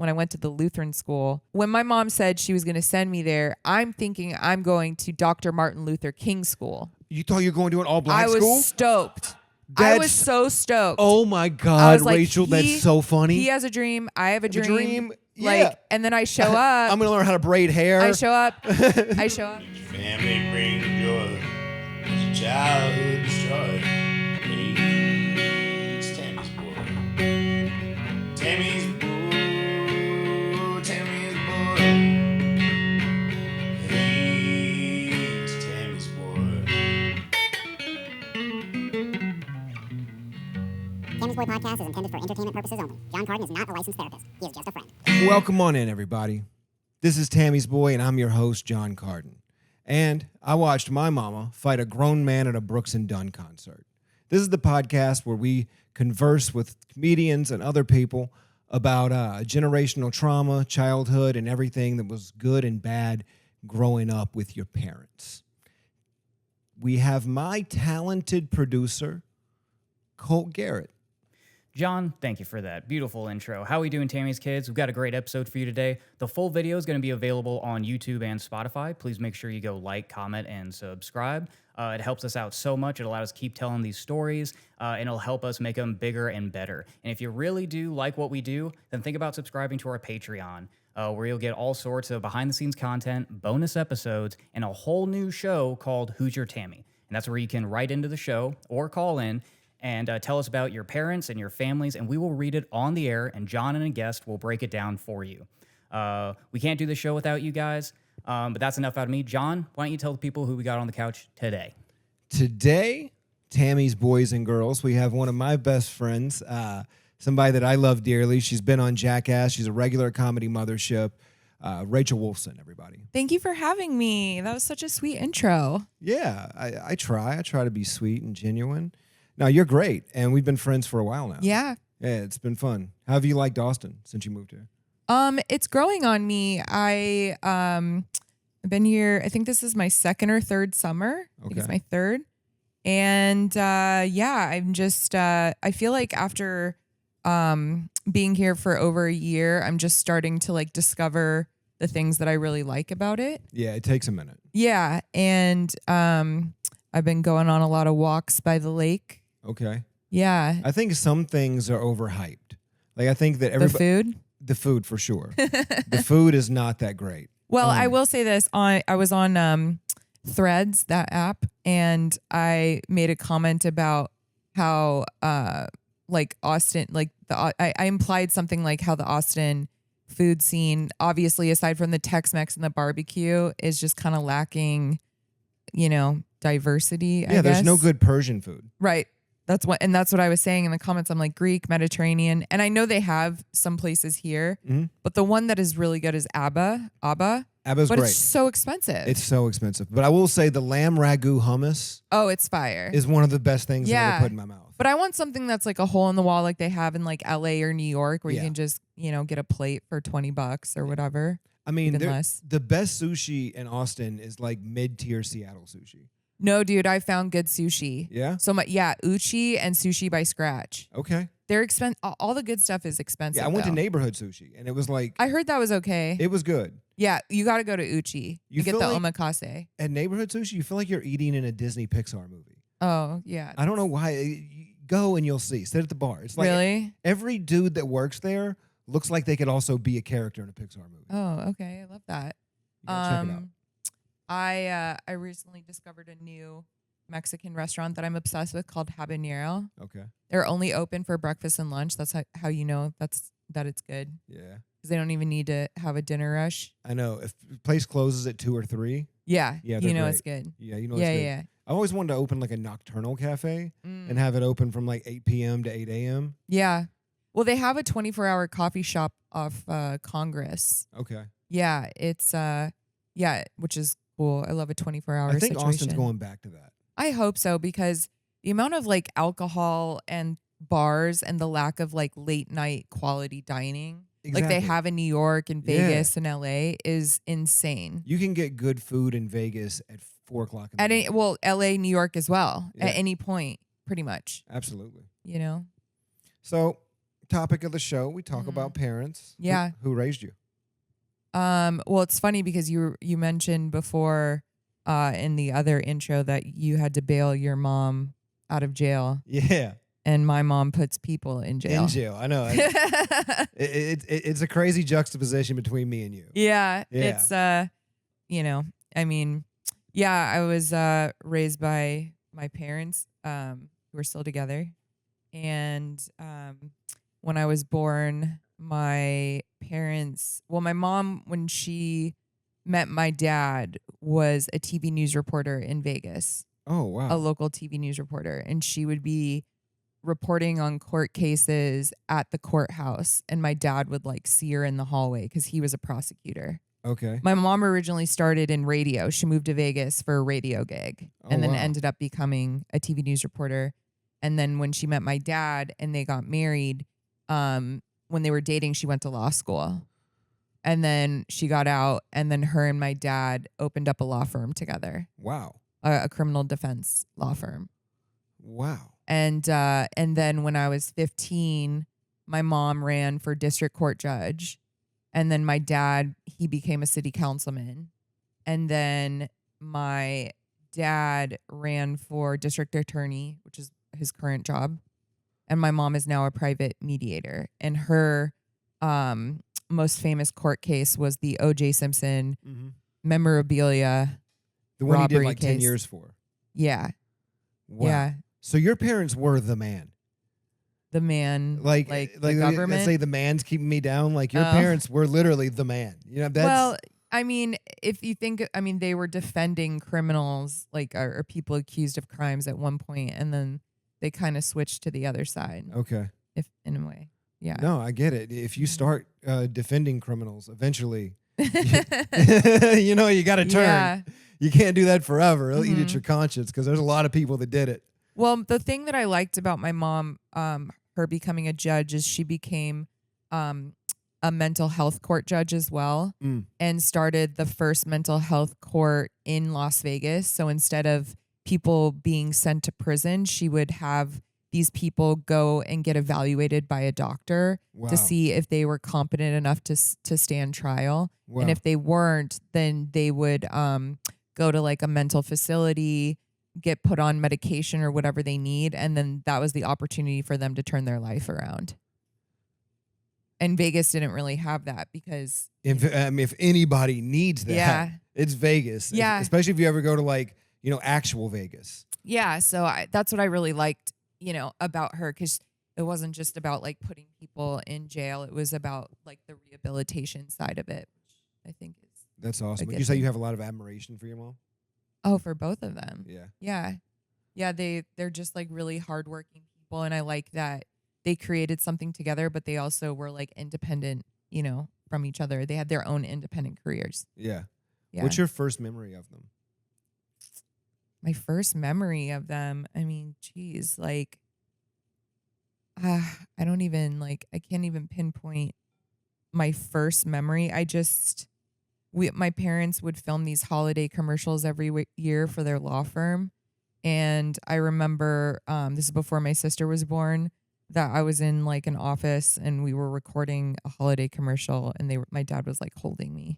when I went to the Lutheran school. When my mom said she was going to send me there, I'm thinking I'm going to Dr. Martin Luther King School. You thought you were going to an all-black school? I was stoked. I was so stoked. Oh my God, like, Rachel, that's so funny. He has a dream. I have a dream. Yeah. Like, and then I show up. I'm going to learn how to braid hair. I show up. Family brings joy. It's childhood destroyed. Hey, it's Tammy's boy. Tammy's boy. Tammy's boy. Hey, it's Tammy's boy. Tammy's Boy Podcast is intended for entertainment purposes only. Jon Carden is not a licensed therapist. He is just a friend. Welcome on in, everybody. This is Tammy's Boy, and I'm your host, Jon Carden. And I watched my mama fight a grown man at a Brooks and Dunn concert. This is the podcast where we converse with comedians and other people about generational trauma, childhood, and everything that was good and bad growing up with your parents. We have my talented producer, Colt Garrett. John, thank you for that beautiful intro. How are we doing, Tammy's kids? We've got a great episode for you today. The full video is going to be available on YouTube and Spotify. Please make sure you go like, comment, and subscribe. It helps us out so much. It allows us to keep telling these stories, and it'll help us make them bigger and better. And if you really do like what we do, then think about subscribing to our Patreon, where you'll get all sorts of behind-the-scenes content, bonus episodes, and a whole new show called Who's Your Tammy? And that's where you can write into the show or call in and tell us about your parents and your families, and we will read it on the air, and John and a guest will break it down for you. We can't do the show without you guys, but that's enough out of me. John, why don't you tell the people who we got on the couch today? Today, Tammy's boys and girls, we have one of my best friends, somebody that I love dearly. She's been on Jackass. She's a regular comedy mothership. Rachel Wolfson, everybody. Thank you for having me. That was such a sweet intro. Yeah, I try. I try to be sweet and genuine. No, you're great, and we've been friends for a while now. Yeah. Yeah, it's been fun. How have you liked Austin since you moved here? It's growing on me. I've been here, I think this is my second or third summer. I think it's my third. And I'm just I feel like after being here for over a year, I'm just starting to like discover the things that I really like about it. Yeah, it takes a minute. Yeah, and I've been going on a lot of walks by the lake. Okay. Yeah. I think some things are overhyped. Like I think that the food for sure. The food is not that great. Well, I will say this. I was on Threads, that app, and I made a comment about how like Austin, like I implied something like how the Austin food scene, obviously aside from the Tex-Mex and the barbecue, is just kind of lacking, diversity. I guess. There's no good Persian food. Right. That's what I was saying in the comments. I'm like Greek, Mediterranean, and I know they have some places here, but the one that is really good is Abba's but great. It's so expensive. It's so expensive. But I will say the lamb ragu hummus. Oh, it's fire. Is one of the best things I've ever put in my mouth. But I want something that's like a hole in the wall, like they have in like LA or New York, where you can just get a plate for $20 or whatever. I mean, less. The best sushi in Austin is like mid-tier Seattle sushi. No, dude, I found good sushi. Yeah? So Uchi and Sushi by Scratch. Okay. They're expensive. All the good stuff is expensive. Yeah, I went to neighborhood sushi, and it was like... I heard that was okay. It was good. Yeah, you got to go to Uchi. You get the omakase. At neighborhood sushi, you feel like you're eating in a Disney Pixar movie. Oh, yeah. I don't know why. You go and you'll see. Sit at the bar. It's like really? Every dude that works there looks like they could also be a character in a Pixar movie. Oh, okay. I love that. You gotta check it out. I recently discovered a new Mexican restaurant that I'm obsessed with called Habanero. Okay. They're only open for breakfast and lunch. That's how you know that it's good. Yeah. Because they don't even need to have a dinner rush. I know. If the place closes at 2 or 3. Yeah. Yeah. You know great. it's good. Yeah. You know it's good. Yeah. I always wanted to open like a nocturnal cafe and have it open from like 8 p.m. to 8 a.m. Yeah. Well, they have a 24-hour coffee shop off Congress. Okay. Yeah. It's which is cool. I love a 24-hour I think situation. Austin's going back to that. I hope so, because the amount of like alcohol and bars and the lack of like late night quality dining like they have in New York and Vegas and LA is insane. You can get good food in Vegas at 4 o'clock in the morning. LA, New York as well, at any point, pretty much. Absolutely. You know? So topic of the show. We talk about parents. Yeah. Who raised you? Well, it's funny because you mentioned before in the other intro that you had to bail your mom out of jail. Yeah. And my mom puts people in jail. In jail. I know. It's a crazy juxtaposition between me and you. Yeah. Yeah. It's, I mean, yeah, I was raised by my parents who were still together. And when I was born, my mom, when she met my dad, was a TV news reporter in Vegas, Oh, wow. a local TV news reporter. And she would be reporting on court cases at the courthouse. And my dad would like see her in the hallway because he was a prosecutor. Okay. My mom originally started in radio. She moved to Vegas for a radio gig and then wow. ended up becoming a TV news reporter. And then when she met my dad and they got married, when they were dating, she went to law school. And then she got out, and then her and my dad opened up a law firm together, Wow. a criminal defense law firm. Wow. And then when I was 15, my mom ran for district court judge. And then my dad, he became a city councilman. And then my dad ran for district attorney, which is his current job. And my mom is now a private mediator. And her most famous court case was the O.J. Simpson memorabilia The one he did robbery like 10 case. years for. Yeah. Wow. Yeah. So your parents were the man. The man, Like the government. Let's say the man's keeping me down. Like your parents were literally the man. You know, that's Well, I mean, if you think, I mean, they were defending criminals, like, or people accused of crimes at one point, and then they kind of switched to the other side, okay. if in a way. Yeah. No, I get it. If you start defending criminals, eventually, you know, you got to turn. Yeah. You can't do that forever. It'll eat Mhm. at your conscience because there's a lot of people that did it. Well, the thing that I liked about my mom, her becoming a judge, is she became a mental health court judge as well, and started the first mental health court in Las Vegas. So instead of people being sent to prison, she would have these people go and get evaluated by a doctor Wow. to see if they were competent enough to stand trial. Wow. And if they weren't, then they would go to like a mental facility, get put on medication or whatever they need. And then that was the opportunity for them to turn their life around. And Vegas didn't really have that because If anybody needs that, Yeah. it's Vegas. Yeah. Especially if you ever go to like, you know, actual Vegas. yeah, so that's what I really liked, you know, about her, because it wasn't just about like putting people in jail. It was about like the rehabilitation side of it, which I think is That's awesome. Would good you say thing. you have a lot of admiration for your mom? for both of them. Yeah. Yeah, they're just like really hardworking people, and I like that they created something together, but they also were like independent, you know, from each other. They had their own independent careers. Yeah. Yeah. What's your first memory of them? My first memory of them, I mean, geez, like, I don't even like, I can't even pinpoint my first memory. My parents would film these holiday commercials every year for their law firm. And I remember, this is before my sister was born, that I was in like an office and we were recording a holiday commercial, and my dad was like holding me.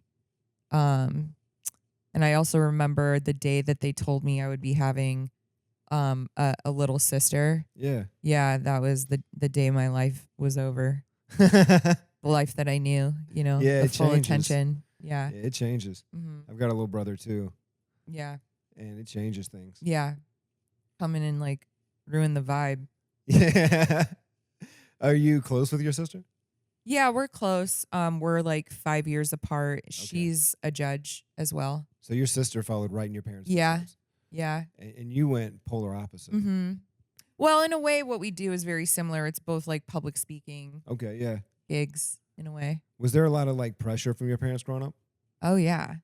And I also remember the day that they told me I would be having a little sister. Yeah. Yeah, that was the day my life was over. The life that I knew, you know, Yeah, the it full changes. attention. Yeah. It changes. Mm-hmm. I've got a little brother too, Yeah. and it changes things. Yeah. Come in and like ruin the vibe. Yeah. Are you close with your sister? Yeah, we're close. We're like 5 years apart. She's a judge as well. So your sister followed right in your parents' Yeah. footsteps. Yeah. And you went polar opposite. Mm-hmm. Well, in a way, what we do is very similar. It's both like public speaking Okay, yeah. gigs in a way. Was there a lot of like pressure from your parents growing up? Oh yeah,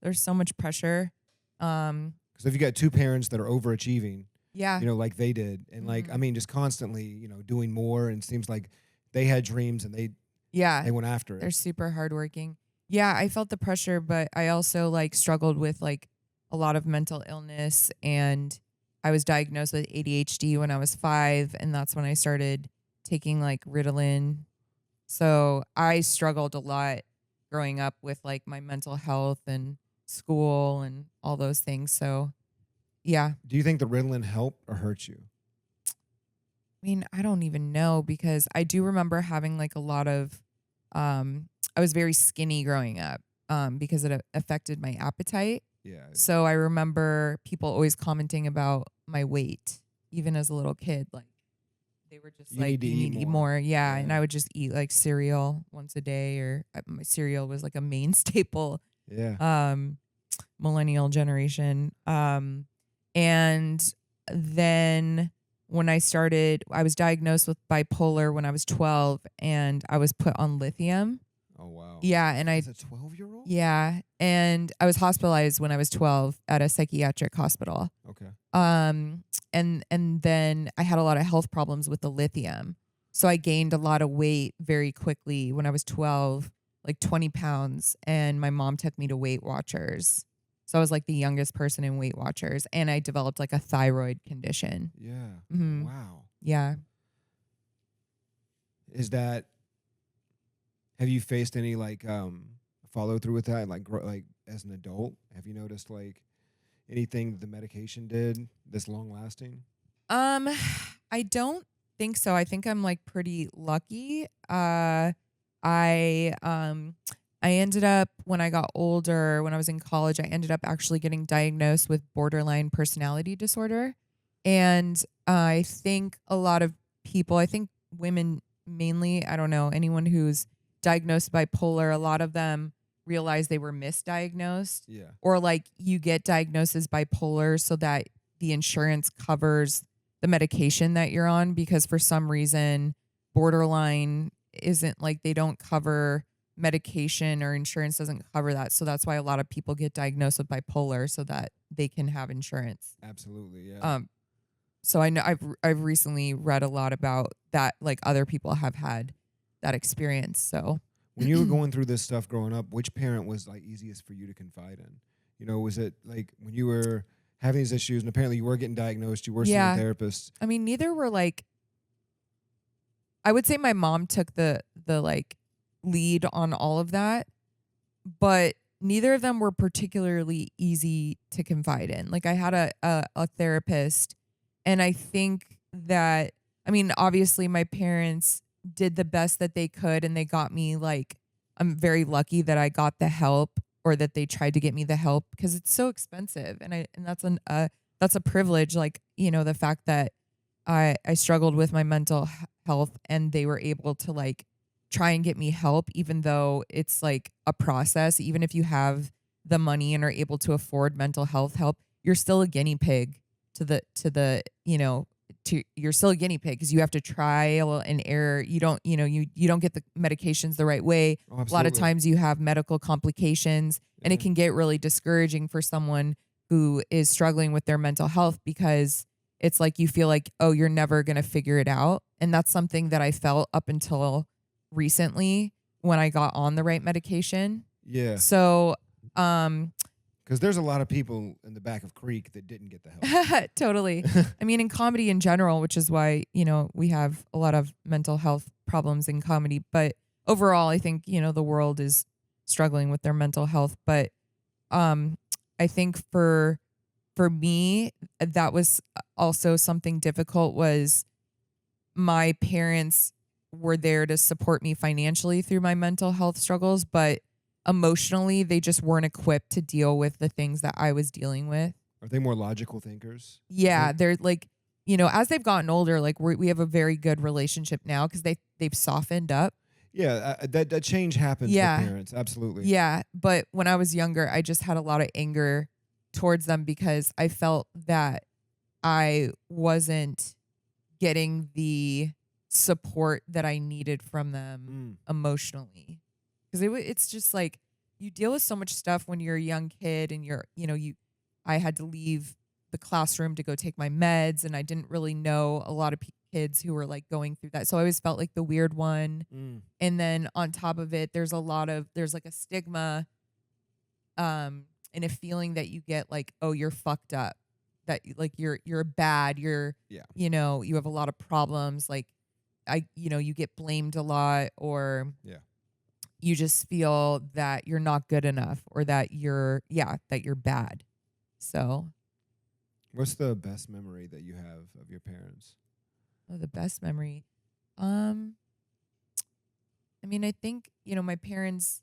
there's so much pressure. Because if you got two parents that are overachieving, Yeah. you know, like they did, and like, Mhm. I mean, just constantly, you know, doing more, and it seems like they had dreams and they Yeah. went after it. They're super hardworking. Yeah, I felt the pressure, but I also like struggled with like a lot of mental illness, and I was diagnosed with ADHD when I was 5, and that's when I started taking like Ritalin. So I struggled a lot growing up with like my mental health and school and all those things. So yeah. Do you think the Ritalin helped or hurt you? I mean, I don't even know because I do remember having like a lot of, I was very skinny growing up because it affected my appetite. Yeah. So I remember people always commenting about my weight, even as a little kid. Like they were just You like, need to you need eat to eat more." more. Yeah. And Yeah. I would just eat like cereal once a day, or my cereal was like a main staple. Yeah. Millennial generation. And then when I was diagnosed with bipolar when I was 12 and I was put on lithium. Oh, wow. Yeah. And As a 12-year-old? yeah. And I was hospitalized when I was 12 at a psychiatric hospital. Okay. And then I had a lot of health problems with the lithium. So I gained a lot of weight very quickly when I was 12, like 20 pounds. And my mom took me to Weight Watchers. So I was like the youngest person in Weight Watchers. And I developed like a thyroid condition. Yeah. Mhm. Wow. Yeah. Have you faced any like follow through with that? Like like as an adult, have you noticed like anything that the medication did that's long lasting? I don't think so. I think I'm like pretty lucky. I ended up when I got older, when I was in college, I ended up actually getting diagnosed with borderline personality disorder. And I think a lot of people, I think women mainly, I don't know, anyone who's diagnosed bipolar, a lot of them realize they were misdiagnosed. Yeah. Or like you get diagnosed as bipolar so that the insurance covers the medication that you're on, because for some reason borderline isn't like, they don't cover medication or insurance doesn't cover that. So that's why a lot of people get diagnosed with bipolar so that they can have insurance. Absolutely. Yeah. So I know I've recently read a lot about that, like other people have had that experience. So When you were going through this stuff growing up, which parent was like easiest for you to confide in? You know, was it like when you were having these issues and apparently you were getting diagnosed, you were seeing a therapist? I mean, neither were like, I would say my mom took the like lead on all of that, but neither of them were particularly easy to confide in. Like I had a therapist, and I think that, I mean, obviously my parents did the best that they could, and they got me like, I'm very lucky that I got the help, or that they tried to get me the help, because it's so expensive. And that's a privilege. Like, you know, the fact that I struggled with my mental health and they were able to like try and get me help, even though it's like a process. Even if you have the money and are able to afford mental health help, you're still a guinea pig you're still a guinea pig, because you have to trial and error. You don't get the medications the right way. Oh, A lot of absolutely. times you have medical complications, and it can get really discouraging for someone who is struggling with their mental health, because it's like you feel like, oh, you're never going to figure it out. And that's something that I felt up until recently when I got on the right medication. Yeah. So, Because there's a lot of people in the back of Creek that didn't get the help. totally. I mean, in comedy in general, which is why, you know, we have a lot of mental health problems in comedy. But overall, I think, you know, the world is struggling with their mental health. But I think for me, that was also something difficult. Was my parents were there to support me financially through my mental health struggles, but emotionally, they just weren't equipped to deal with the things that I was dealing with. Are they more logical thinkers? Yeah, they're like, you know, as they've gotten older, like we have a very good relationship now, because they've softened up. Yeah, that change happens with parents. Absolutely. Yeah, but when I was younger, I just had a lot of anger towards them, because I felt that I wasn't getting the support that I needed from them emotionally. Because it's just like, you deal with so much stuff when you're a young kid, and I had to leave the classroom to go take my meds, and I didn't really know a lot of kids who were like going through that. So I always felt like the weird one. And then on top of it, there's like a stigma, and a feeling that you get like, oh, you're fucked up, that like you're bad, you have a lot of problems. Like, you get blamed a lot, or Yeah. you just feel that you're not good enough, or that you're bad. So, What's the best memory that you have of your parents? the best memory. I mean, I think, my parents,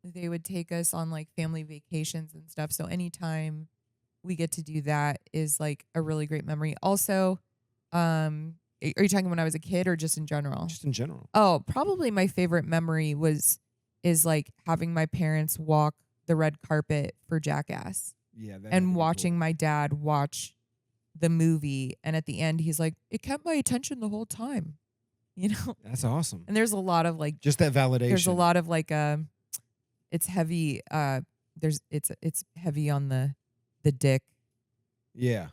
they would take us on like family vacations and stuff. So anytime we get to do that is like a really great memory. Also, are you talking when I was a kid or just in general? Just in general. Oh, probably my favorite memory is like having my parents walk the red carpet for Jackass, Yeah. That had to and be watching cool. my dad watch the movie. And at the end, he's like, it kept my attention the whole time, That's awesome. And there's a lot of like, Just that validation. there's a lot of like, it's heavy. It's heavy on the dick. Yeah.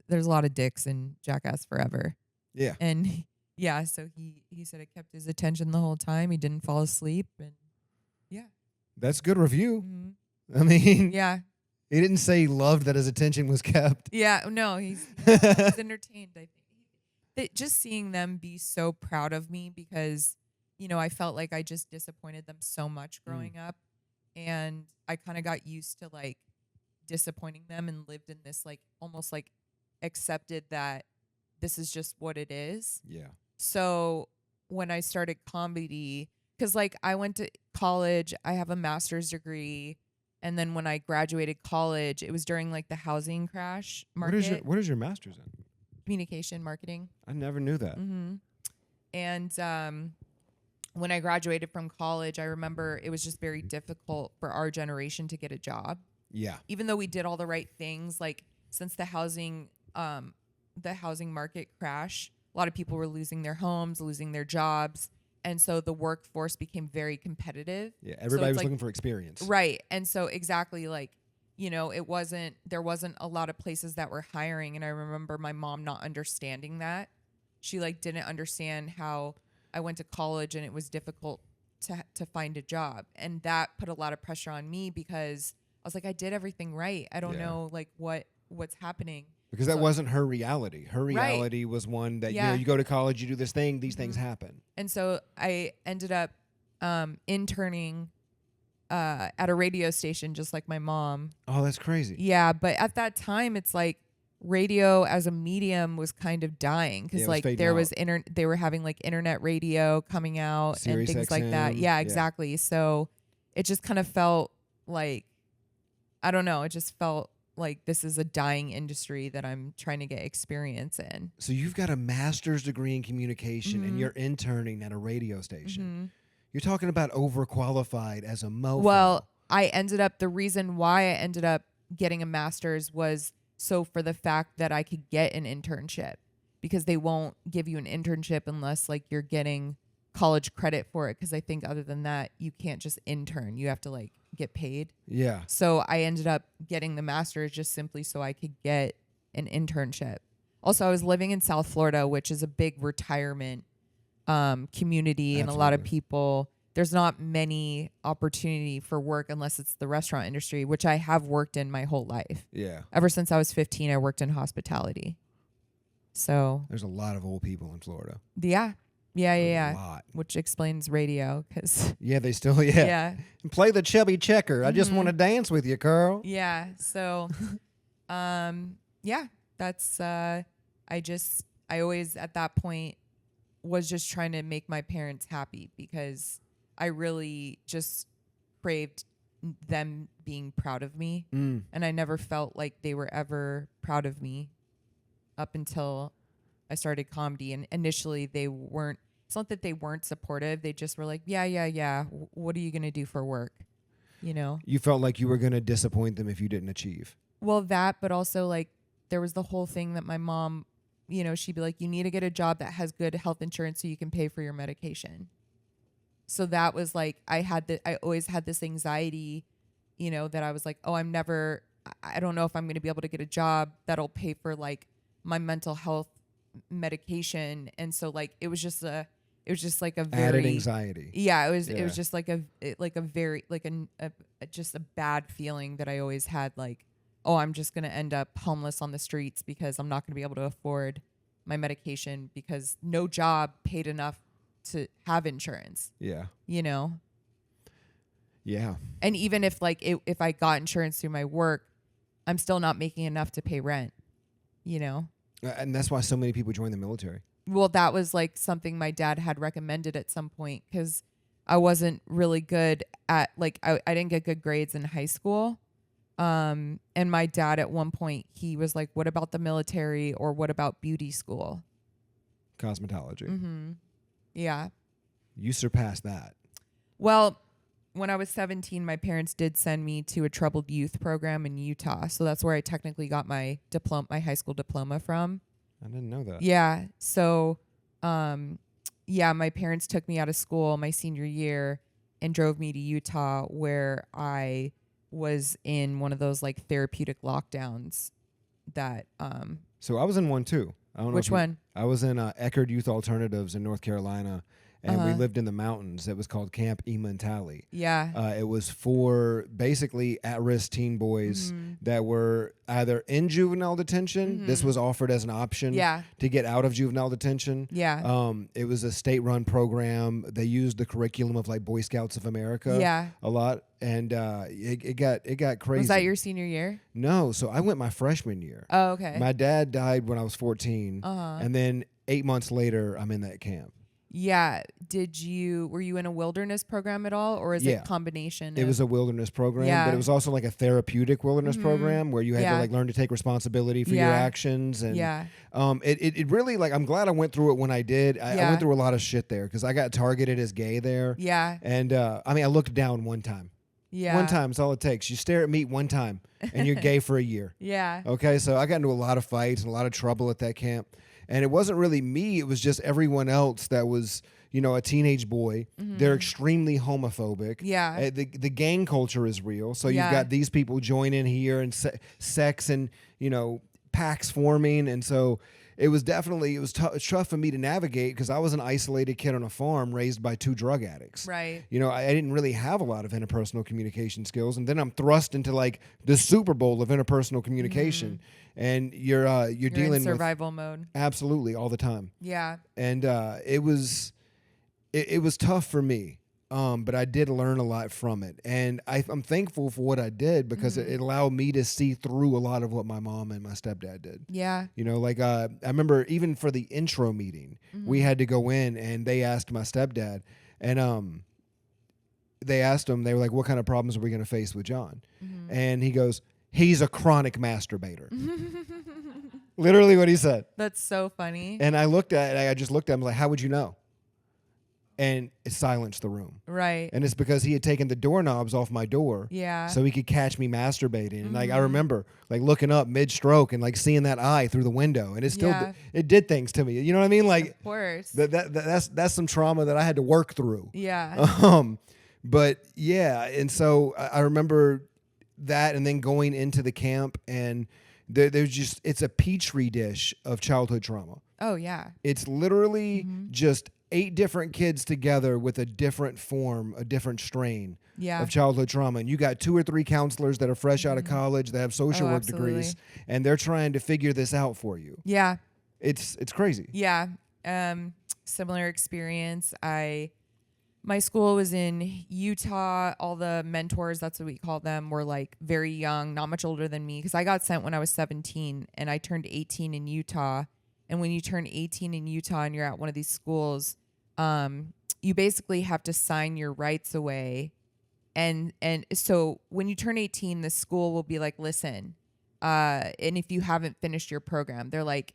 There's a lot of dicks in Jackass Forever. Yeah. And yeah, so he said it kept his attention the whole time. He didn't fall asleep, and yeah. That's good review. Mhm. I mean, Yeah. he didn't say he loved that his attention was kept. Yeah, no, he's entertained, I think. Just seeing them be so proud of me, because, I felt like I just disappointed them so much growing up, and I kind of got used to like disappointing them, and lived in this like almost like accepted that this is just what it is. Yeah. So when I started comedy, because like I went to college, I have a master's degree. And then when I graduated college, it was during like the housing crash market. What is your master's in? Communication marketing. I never knew that. Mm-hmm. And when I graduated from college, I remember it was just very difficult for our generation to get a job. Yeah. Even though we did all the right things, like since the housing market crash, a lot of people were losing their homes, losing their jobs. And so the workforce became very competitive. Yeah. Everybody was like, looking for experience. Right. And so exactly like, there wasn't a lot of places that were hiring. And I remember my mom not understanding that. She like didn't understand how I went to college and it was difficult to find a job. And that put a lot of pressure on me, because I was like, I did everything right. I don't know like what's happening. Because that wasn't her reality. Her reality was one that, you go to college, you do this thing, these things happen. And so I ended up interning at a radio station, just like my mom. Oh, that's crazy. Yeah, but at that time, it's like radio as a medium was kind of dying, because like there was they were having like internet radio coming out Sirius and things XM. like that. Yeah, exactly. So it just kind of felt like, I don't know, it just felt like this is a dying industry that I'm trying to get experience in. So you've got a master's degree in communication and you're interning at a radio station. You're talking about overqualified as a mofo. Well, the reason why I ended up getting a master's was so for the fact that I could get an internship, because they won't give you an internship unless like you're getting college credit for it. Because I think other than that, you can't just intern. You have to like get paid. Yeah. So I ended up getting the master's just simply so I could get an internship. Also, I was living in South Florida, which is a big retirement community, and a lot of people, there's not many opportunity for work unless it's the restaurant industry, which I have worked in my whole life. Yeah. Ever since I was 15, I worked in hospitality. So there's a lot of old people in Florida. Yeah. A lot. Which explains radio, because yeah, they still play the chubby checker. I just want to dance with you, Carl. Yeah. So, that's I always at that point was just trying to make my parents happy, because I really just craved them being proud of me, and I never felt like they were ever proud of me up until I started comedy. And initially they weren't. It's not that they weren't supportive. They just were like, yeah. What are you going to do for work? You felt like you were going to disappoint them if you didn't achieve. Well, that, but also like there was the whole thing that my mom, she'd be like, you need to get a job that has good health insurance so you can pay for your medication. So that was like, I always had this anxiety, that I was like, oh, I don't know if I'm going to be able to get a job that'll pay for like my mental health medication. And so like, it was just like a very added anxiety. Yeah. It was just like just a bad feeling that I always had, like, oh, I'm just going to end up homeless on the streets because I'm not going to be able to afford my medication because no job paid enough to have insurance, Yeah. you know? Yeah. And even if like if I got insurance through my work, I'm still not making enough to pay rent, you know? And that's why so many people join the military. Well, that was like something my dad had recommended at some point because I wasn't really good at like I didn't get good grades in high school. And my dad at one point he was like, "What about the military or what about beauty school?" Cosmetology. Mm-hmm. Yeah. You surpassed that. Well, when I was 17, my parents did send me to a troubled youth program in Utah, so that's where I technically got my my high school diploma from. I didn't know that. Yeah. So, yeah, my parents took me out of school my senior year and drove me to Utah where I was in one of those like therapeutic lockdowns that, So I was in one too. I don't know. which one? I was in Eckerd Youth Alternatives in North Carolina, and we lived in the mountains. It was called Camp Emantali. Yeah. It was for basically at-risk teen boys that were either in juvenile detention. This was offered as an option Yeah. to get out of juvenile detention. Yeah. It was a state-run program. They used the curriculum of like Boy Scouts of America Yeah. a lot, and it got crazy. Was that your senior year? No, so I went my freshman year. Oh, okay. My dad died when I was 14, Uh-huh. and then 8 months later, I'm in that camp. Yeah. Were you in a wilderness program at all, or is it Yeah. a combination? It was a wilderness program, Yeah. but it was also like a therapeutic wilderness program where you had Yeah. to like learn to take responsibility for your Yeah. actions. And Yeah. it really like I'm glad I went through it when I did. I Yeah. went through a lot of shit there because I got targeted as gay there. Yeah. And I mean, I looked down one time. Yeah. One time is all it takes. You stare at meat one time, and you're gay for a year. Yeah. Okay, so I got into a lot of fights and a lot of trouble at that camp. And it wasn't really me, it was just everyone else that was, you know, a teenage boy. They're extremely homophobic. Yeah. The gang culture is real. So you've Yeah. got these people join in here and sex and, you know, packs forming. And so it was definitely, it's tough for me to navigate because I was an isolated kid on a farm raised by 2 drug addicts. Right. You know, I didn't really have a lot of interpersonal communication skills. And then I'm thrust into like the Super Bowl of interpersonal communication. And you're You're dealing in survival mode. with absolutely all the time. Yeah. And it was tough for me. But I did learn a lot from it. And I'm thankful for what I did because it allowed me to see through a lot of what my mom and my stepdad did. Yeah. You know, like I remember even for the intro meeting, we had to go in and they asked my stepdad and they asked him, they were like, what kind of problems are we going to face with John? And he goes, he's a chronic masturbator. Literally what he said. That's so funny. And I just looked at him like, how would you know? And it silenced the room. Right. And it's because he had taken the doorknobs off my door. Yeah. So he could catch me masturbating. And like I remember like looking up mid-stroke and like seeing that eye through the window. And it still Yeah. it did things to me. You know what I mean? Like Of course. that's some trauma that I had to work through. Yeah. But yeah, and so I remember that, and then going into the camp, and there's just it's a petri dish of childhood trauma. Oh yeah. It's literally just 8 different kids together with a different form, a different strain Yeah. of childhood trauma, and you got 2 or 3 counselors that are fresh out of college that have social Oh, work absolutely. degrees, and they're trying to figure this out for you. Yeah. It's crazy. Yeah. Similar experience. My school was in Utah. All the mentors, that's what we call them, were like very young, not much older than me. Because I got sent when I was 17 and I turned 18 in Utah. And when you turn 18 in Utah and you're at one of these schools, you basically have to sign your rights away. And so when you turn 18, the school will be like, listen, and if you haven't finished your program, they're like,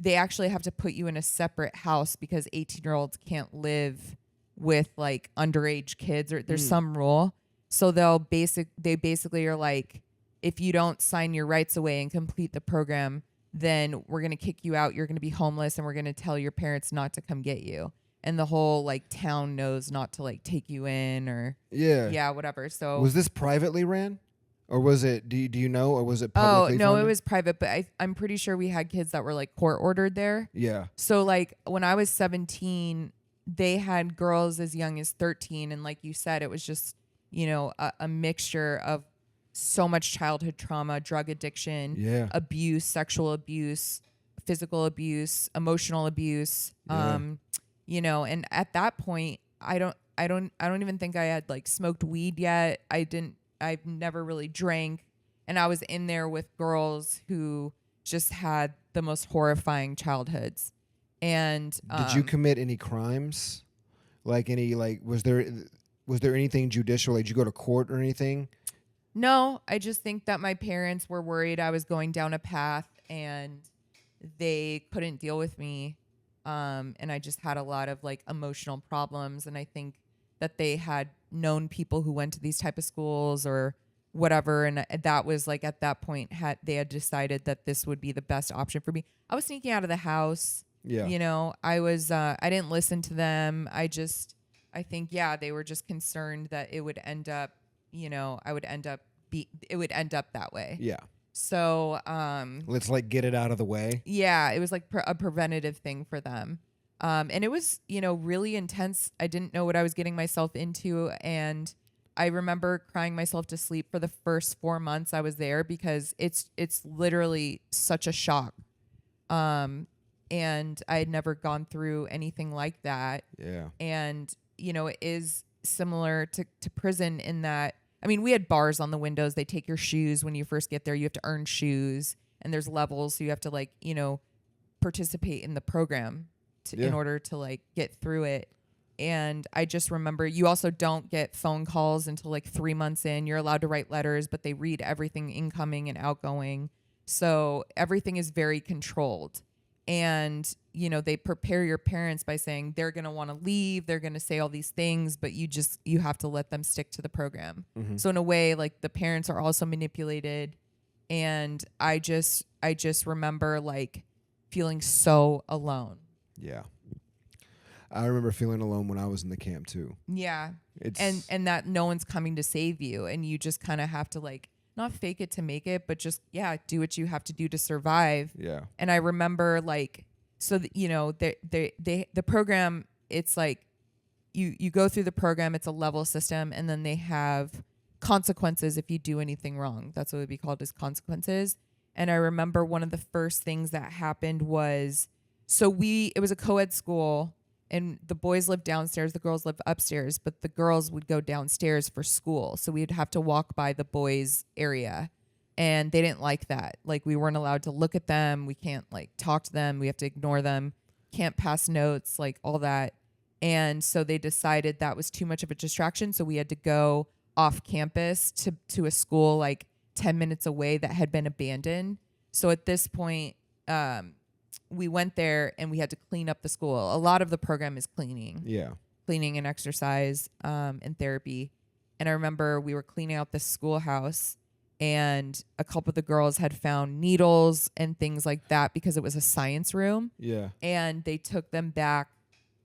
they actually have to put you in a separate house because 18-year-olds can't live with like underage kids, or there's some rule. So they basically are like, if you don't sign your rights away and complete the program, then we're going to kick you out. You're going to be homeless and we're going to tell your parents not to come get you. And the whole like town knows not to like take you in or Yeah. whatever. So Was this privately ran? Or was it, do you know, or was it oh, publicly no, funded? it was private, but I'm pretty sure we had kids that were like court ordered there. Yeah. So like when I was 17, they had girls as young as 13. And like you said, it was just, you know, a mixture of so much childhood trauma, drug addiction, Yeah. abuse, sexual abuse, physical abuse, emotional abuse. You know, and at that point, I don't even think I had like smoked weed yet. I've never really drank. And I was in there with girls who just had the most horrifying childhoods. And did you commit any crimes? Like was there anything judicial? Like, did you go to court or anything? No, I just think that my parents were worried I was going down a path and they couldn't deal with me. And I just had a lot of like emotional problems. And I think that they had known people who went to these type of schools or whatever. And that was like, at that point, they had decided that this would be the best option for me. I was sneaking out of the house. Yeah. You know, I didn't listen to them. I think, they were just concerned that it would end up, you know, it would end up that way. Yeah. So, let's like get it out of the way. Yeah, it was like a preventative thing for them. And it was, you know, really intense. I didn't know what I was getting myself into. And I remember crying myself to sleep for the first 4 months I was there because it's literally such a shock. And I had never gone through anything like that. Yeah. And, you know, it is similar to prison in that, I mean, we had bars on the windows. They take your shoes when you first get there. You have to earn shoes and there's levels. So you have to like, you know, participate in the program in order to like get through it. And I just remember you also don't get phone calls until like 3 months in. You're allowed to write letters, but they read everything incoming and outgoing. So everything is very controlled. And, you know, they prepare your parents by saying they're going to want to leave. They're going to say all these things, but you have to let them stick to the program. Mm-hmm. So in a way, like the parents are also manipulated. And I just remember like feeling so alone. Yeah. I remember feeling alone when I was in the camp too. Yeah. And that no one's coming to save you. And you just kind of have to like, not fake it to make it, but just, do what you have to do to survive. Yeah. And I remember like, you know, the program, it's like you go through the program, it's a level system, and then they have consequences if you do anything wrong. That's what it would be called, as consequences. And I remember one of the first things that happened was, it was a co-ed school. And the boys lived downstairs, the girls lived upstairs, but the girls would go downstairs for school. So we'd have to walk by the boys' area. And they didn't like that. Like, we weren't allowed to look at them. We can't, like, talk to them. We have to ignore them. Can't pass notes, like, all that. And so they decided that was too much of a distraction. So we had to go off campus to a school, like, 10 minutes away that had been abandoned. So at this point, we went there and we had to clean up the school. A lot of the program is cleaning. Yeah. Cleaning and exercise and therapy. And I remember we were cleaning out the schoolhouse and a couple of the girls had found needles and things like that because it was a science room. Yeah. And they took them back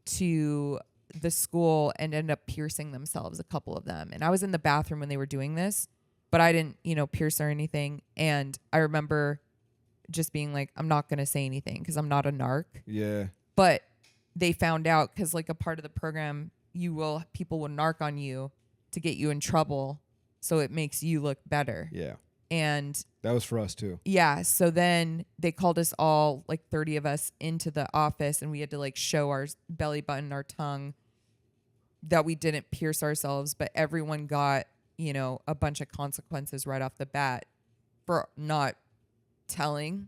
to the school and ended up piercing themselves, a couple of them. And I was in the bathroom when they were doing this, but I didn't, you know, pierce or anything. And I remember just being like, I'm not going to say anything because I'm not a narc. Yeah. But they found out because like a part of the program, people will narc on you to get you in trouble. So it makes you look better. Yeah. And that was for us too. Yeah. So then they called us all, like 30 of us, into the office and we had to like show our belly button, our tongue, that we didn't pierce ourselves, but everyone got, you know, a bunch of consequences right off the bat for not telling.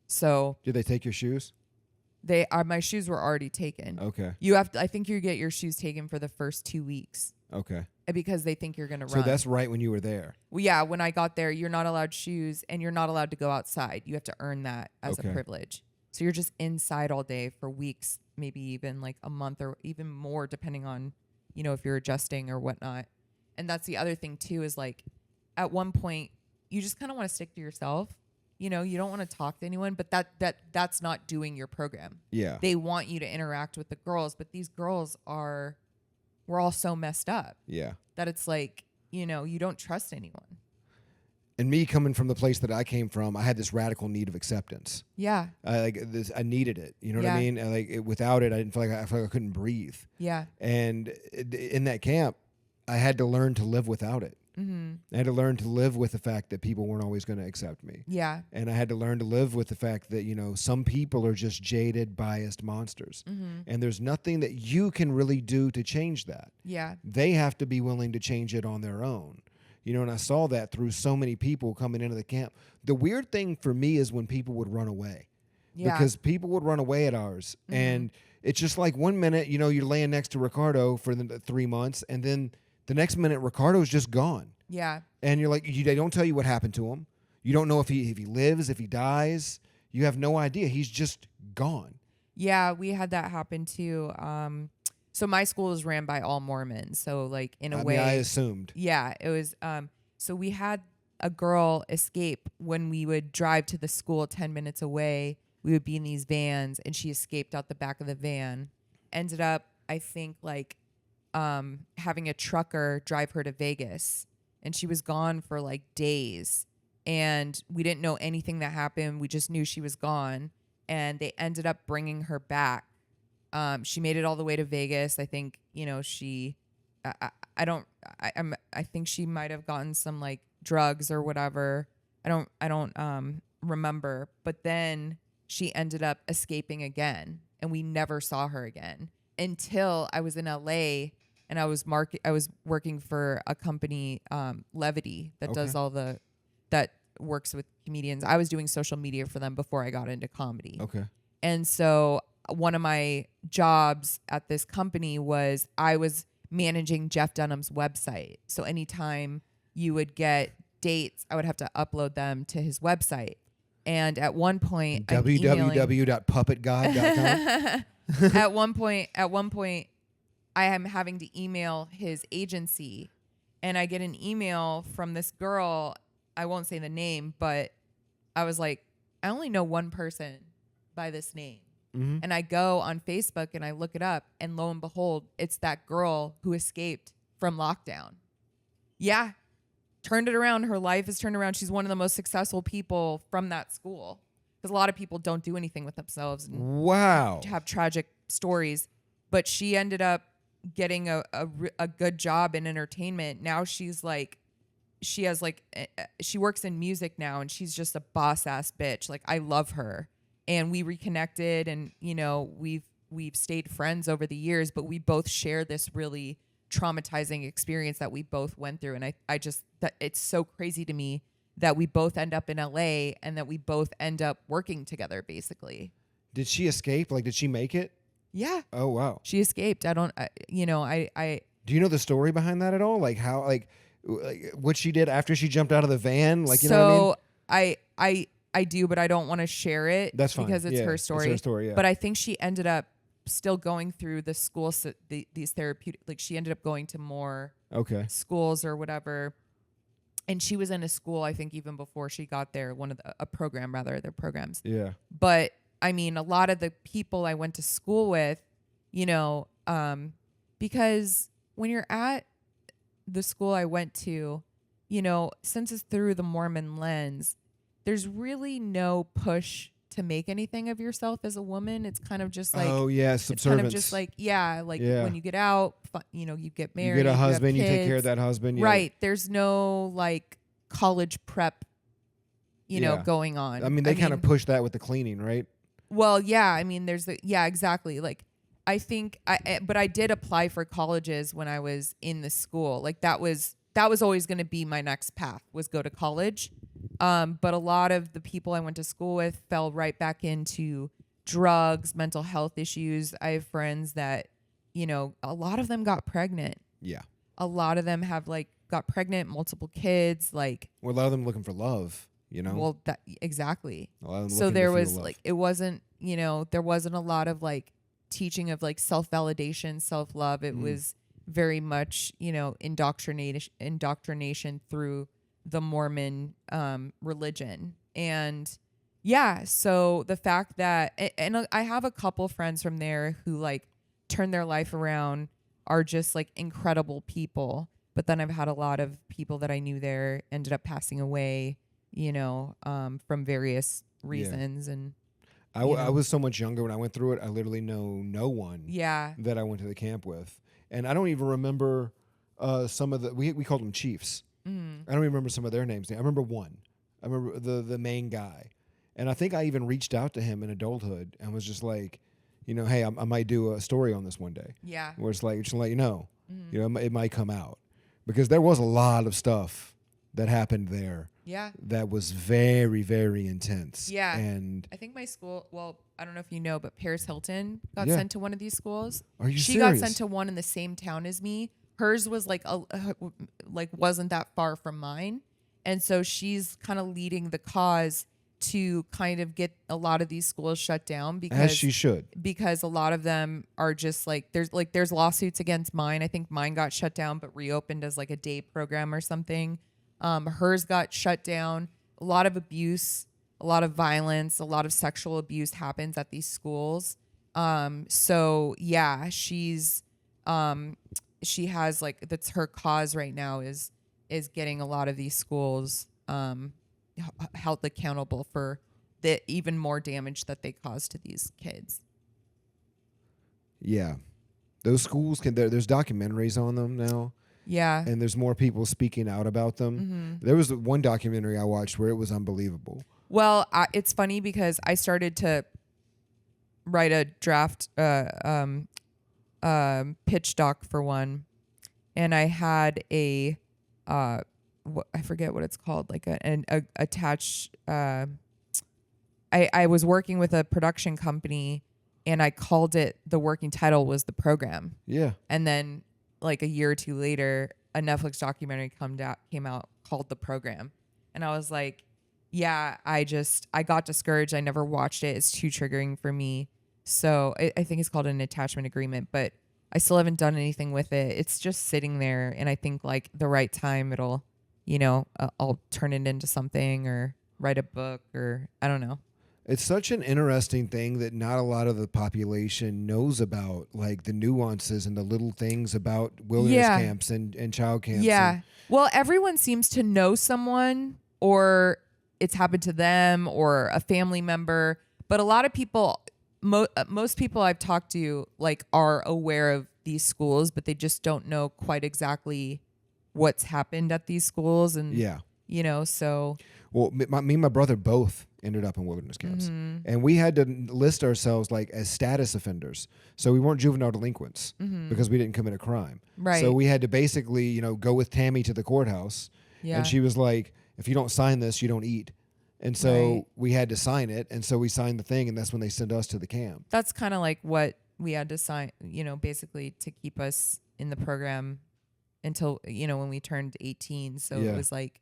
So did they take your shoes? My shoes were already taken. Okay. I think you get your shoes taken for the first 2 weeks. Okay. Because they think you're going to run. So that's right when you were there. Well, yeah, when I got there, you're not allowed shoes and you're not allowed to go outside. You have to earn that as a privilege. So you're just inside all day for weeks, maybe even like a month or even more, depending on, you know, if you're adjusting or whatnot. And that's the other thing too, is like at one point you just kind of want to stick to yourself. You know, you don't want to talk to anyone, but that's not doing your program. Yeah. They want you to interact with the girls, but these girls we're all so messed up. Yeah. That it's like, you know, you don't trust anyone. And me coming from the place that I came from, I had this radical need of acceptance. Yeah. I needed it. You know what I mean? And without it, I felt like I couldn't breathe. Yeah. And in that camp, I had to learn to live without it. Mm-hmm. I had to learn to live with the fact that people weren't always going to accept me. Yeah. And I had to learn to live with the fact that, some people are just jaded, biased monsters. And there's nothing that you can really do to change that. Yeah. They have to be willing to change it on their own. And I saw that through so many people coming into the camp. The weird thing for me is when people would run away. Yeah. Because people would run away at ours. And it's just like 1 minute, you're laying next to Ricardo for the 3 months, and then the next minute, Ricardo's just gone. Yeah. And you're like, they don't tell you what happened to him. You don't know if he lives, if he dies. You have no idea. He's just gone. Yeah, we had that happen too. So my school is ran by all Mormons. So like in a way, I assumed. Yeah, it was. So we had a girl escape when we would drive to the school 10 minutes away. We would be in these vans, and she escaped out the back of the van. Ended up, I think, like having a trucker drive her to Vegas, and she was gone for like days. And we didn't know anything that happened. We just knew she was gone, and they ended up bringing her back. She made it all the way to Vegas. I think, she, I think she might have gotten some like drugs or whatever. I don't remember. But then she ended up escaping again, and we never saw her again until I was in LA, and I was working for a company, Levity, that does all that works with comedians. I was doing social media for them before I got into comedy. Okay. And so one of my jobs at this company was I was managing Jeff Dunham's website. So anytime you would get dates, I would have to upload them to his website. And at one point, www.puppetgod.com. at one point, I am having to email his agency, and I get an email from this girl. I won't say the name, but I was like, I only know one person by this name. And I go on Facebook and I look it up, and lo and behold, it's that girl who escaped from lockdown. Yeah. Turned it around. Her life is turned around. She's one of the most successful people from that school, because a lot of people don't do anything with themselves and have tragic stories. But she ended up getting a good job in entertainment. Now she works in music now, and she's just a boss ass bitch. Like, I love her. And we reconnected, and we've stayed friends over the years, but we both share this really traumatizing experience that we both went through. And I just, that it's so crazy to me that we both end up in LA and that we both end up working together, basically. Did she escape? Like, did she make it? Yeah. Oh, wow. She escaped. I do you know the story behind that at all? Like how, like what she did after she jumped out of the van? Like, you know what I mean? I do, but I don't want to share it. That's fine. Because it's her story. It's her story, yeah. But I think she ended up still going through the school, these therapeutic, like she ended up going to more schools or whatever. And she was in a school, I think, even before she got there, a program, rather, their programs. Yeah. But I mean, a lot of the people I went to school with, because when you're at the school I went to, since it's through the Mormon lens, there's really no push to make anything of yourself as a woman. It's kind of just like, subservience. It's kind of just like, when you get out, you get married, you get a husband, you take care of that husband. Yeah. Right. There's no like college prep, going on. I mean, they kind of push that with the cleaning, right? Well, yeah. I mean, exactly. Like, I think but I did apply for colleges when I was in the school. Like that was always going to be my next path, was go to college. But a lot of the people I went to school with fell right back into drugs, mental health issues. I have friends that, a lot of them got pregnant. Yeah. A lot of them have got pregnant, multiple kids. Well, a lot of them looking for love, Well, exactly. A lot of them so there was love. it wasn't, there wasn't a lot of teaching of self-validation, self-love. It was very much, indoctrination through the Mormon religion. And yeah, so the fact that, and I have a couple friends from there who turn their life around, are just incredible people. But then I've had a lot of people that I knew there ended up passing away, from various reasons. Yeah. And I was so much younger when I went through it. I literally know no one that I went to the camp with. And I don't even remember some of we called them chiefs. I don't even remember some of their names. I remember one. I remember the main guy. And I think I even reached out to him in adulthood and was just like, hey, I might do a story on this one day. Yeah. Where it's like, just to let you know, it might come out. Because there was a lot of stuff that happened there. Yeah. That was very, very intense. Yeah. And I think my school, well, I don't know if you know, but Paris Hilton got sent to one of these schools. Are you She serious? got sent to one in the same town as me. Hers was wasn't that far from mine. And so she's kind of leading the cause to kind of get a lot of these schools shut down because as she should. Because a lot of them are just there's lawsuits against mine. I think mine got shut down but reopened as like a day program or something. Hers got shut down. A lot of abuse, a lot of violence, a lot of sexual abuse happens at these schools. So yeah, she has that's her cause right now is getting a lot of these schools held accountable for the even more damage that they cause to these kids. Yeah. Those schools there's documentaries on them now. Yeah. And there's more people speaking out about them. Mm-hmm. There was one documentary I watched where it was unbelievable. Well, it's funny because I started to write a draft pitch doc for one, and I had a I forget what it's called, like an attached. I was working with a production company, and I called it, the working title was The Program. Yeah. And then like a year or two later, a Netflix documentary came out called The Program. And I was like, yeah, I got discouraged. I never watched it. It's too triggering for me. So I think it's called an attachment agreement, but I still haven't done anything with it. It's just sitting there. And I think like the right time it'll, I'll turn it into something or write a book or I don't know. It's such an interesting thing that not a lot of the population knows about, like the nuances and the little things about wilderness camps and child camps. Yeah. Well, everyone seems to know someone or it's happened to them or a family member. But a lot of people, most people I've talked to are aware of these schools, but they just don't know quite exactly what's happened at these schools. And, so. Well, me and my brother both ended up in wilderness camps. Mm-hmm. And we had to list ourselves as status offenders. So we weren't juvenile delinquents because we didn't commit a crime. Right. So we had to basically, go with Tammy to the courthouse. Yeah. And she was like, if you don't sign this, you don't eat. And so we had to sign it. And so we signed the thing. And that's when they sent us to the camp. That's kind of like what we had to sign, basically to keep us in the program until, when we turned 18. So it was like,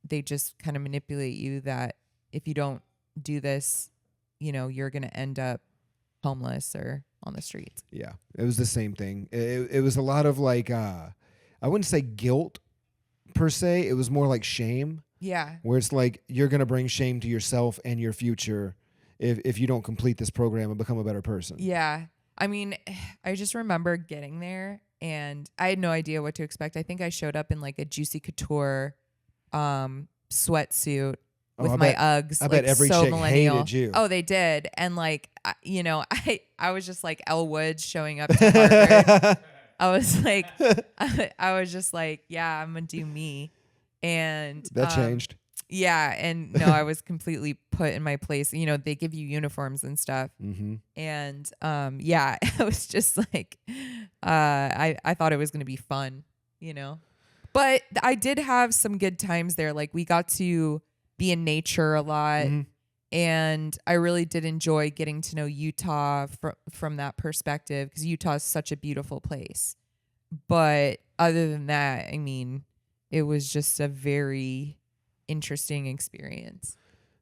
they just kind of manipulate you that if you don't do this, you're going to end up homeless or on the streets. Yeah, it was the same thing. It was a lot of I wouldn't say guilt per se. It was more like shame. Yeah. Where it's like you're going to bring shame to yourself and your future if you don't complete this program and become a better person. Yeah. I mean, I just remember getting there and I had no idea what to expect. I think I showed up in a Juicy Couture sweatsuit with my Uggs. I bet every so chick millennial. hated you. Oh, they did. And I was just like Elle Woods showing up to Harvard. I was just like, yeah, I'm gonna do me. And that changed. Yeah, and no, I was completely put in my place. They give you uniforms and stuff. Mm-hmm. And yeah, I was just like, I thought it was gonna be fun, But I did have some good times there. We got to be in nature a lot. Mm-hmm. And I really did enjoy getting to know Utah from that perspective because Utah is such a beautiful place. But other than that, I mean, it was just a very interesting experience.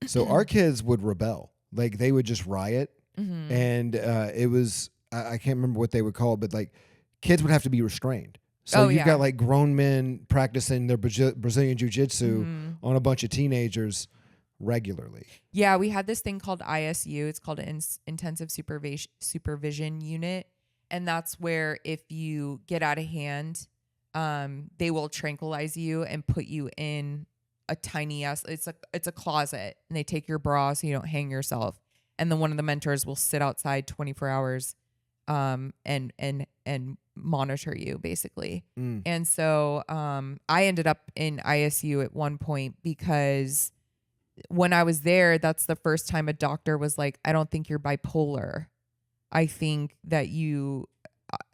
So our kids would rebel. They would just riot. Mm-hmm. And it was, I can't remember what they were called, but kids would have to be restrained. So you've got grown men practicing their Brazilian jiu-jitsu on a bunch of teenagers regularly. Yeah, we had this thing called ISU. It's called an Intensive Supervision Unit. And that's where if you get out of hand, they will tranquilize you and put you in a tiny ass. It's a closet, and they take your bra so you don't hang yourself. And then one of the mentors will sit outside 24 hours and monitor you basically. And so I ended up in ISU at one point because when I was there, that's the first time a doctor was like, I don't think you're bipolar. I think that you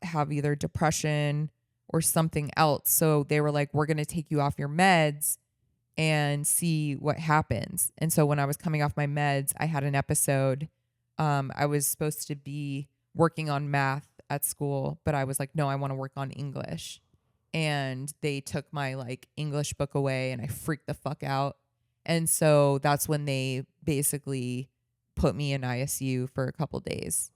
have either depression or something else. So they were like, we're going to take you off your meds and see what happens. And so when I was coming off my meds, I had an episode. I was supposed to be working on math at school, but I was like, no, I want to work on English. And they took my like English book away and I freaked the fuck out. And so that's when they basically put me in ISU for a couple days.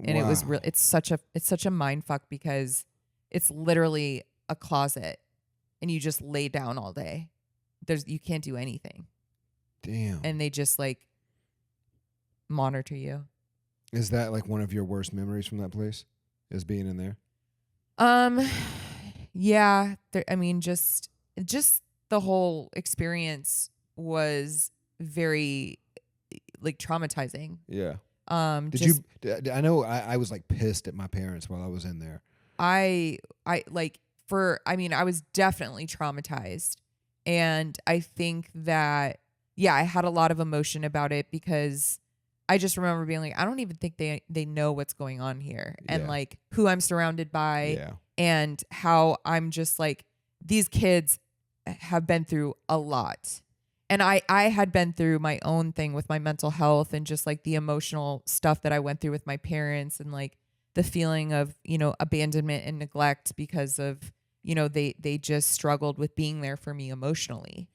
And it was real. It's such a mind fuck because it's literally a closet and you just lay down all day. You can't do anything. Damn. And they just like monitor you. Is that like one of your worst memories from that place? Is being in there? Yeah. I mean, just the whole experience was very like traumatizing. Yeah. I know I was like pissed at my parents while I was in there. I was definitely traumatized. And I think that, yeah, I had a lot of emotion about it because I just remember being like, I don't even think they know what's going on here and like who I'm surrounded by and how I'm just like, these kids have been through a lot. And I had been through my own thing with my mental health and just like the emotional stuff that I went through with my parents and like the feeling of, abandonment and neglect because of, they just struggled with being there for me emotionally.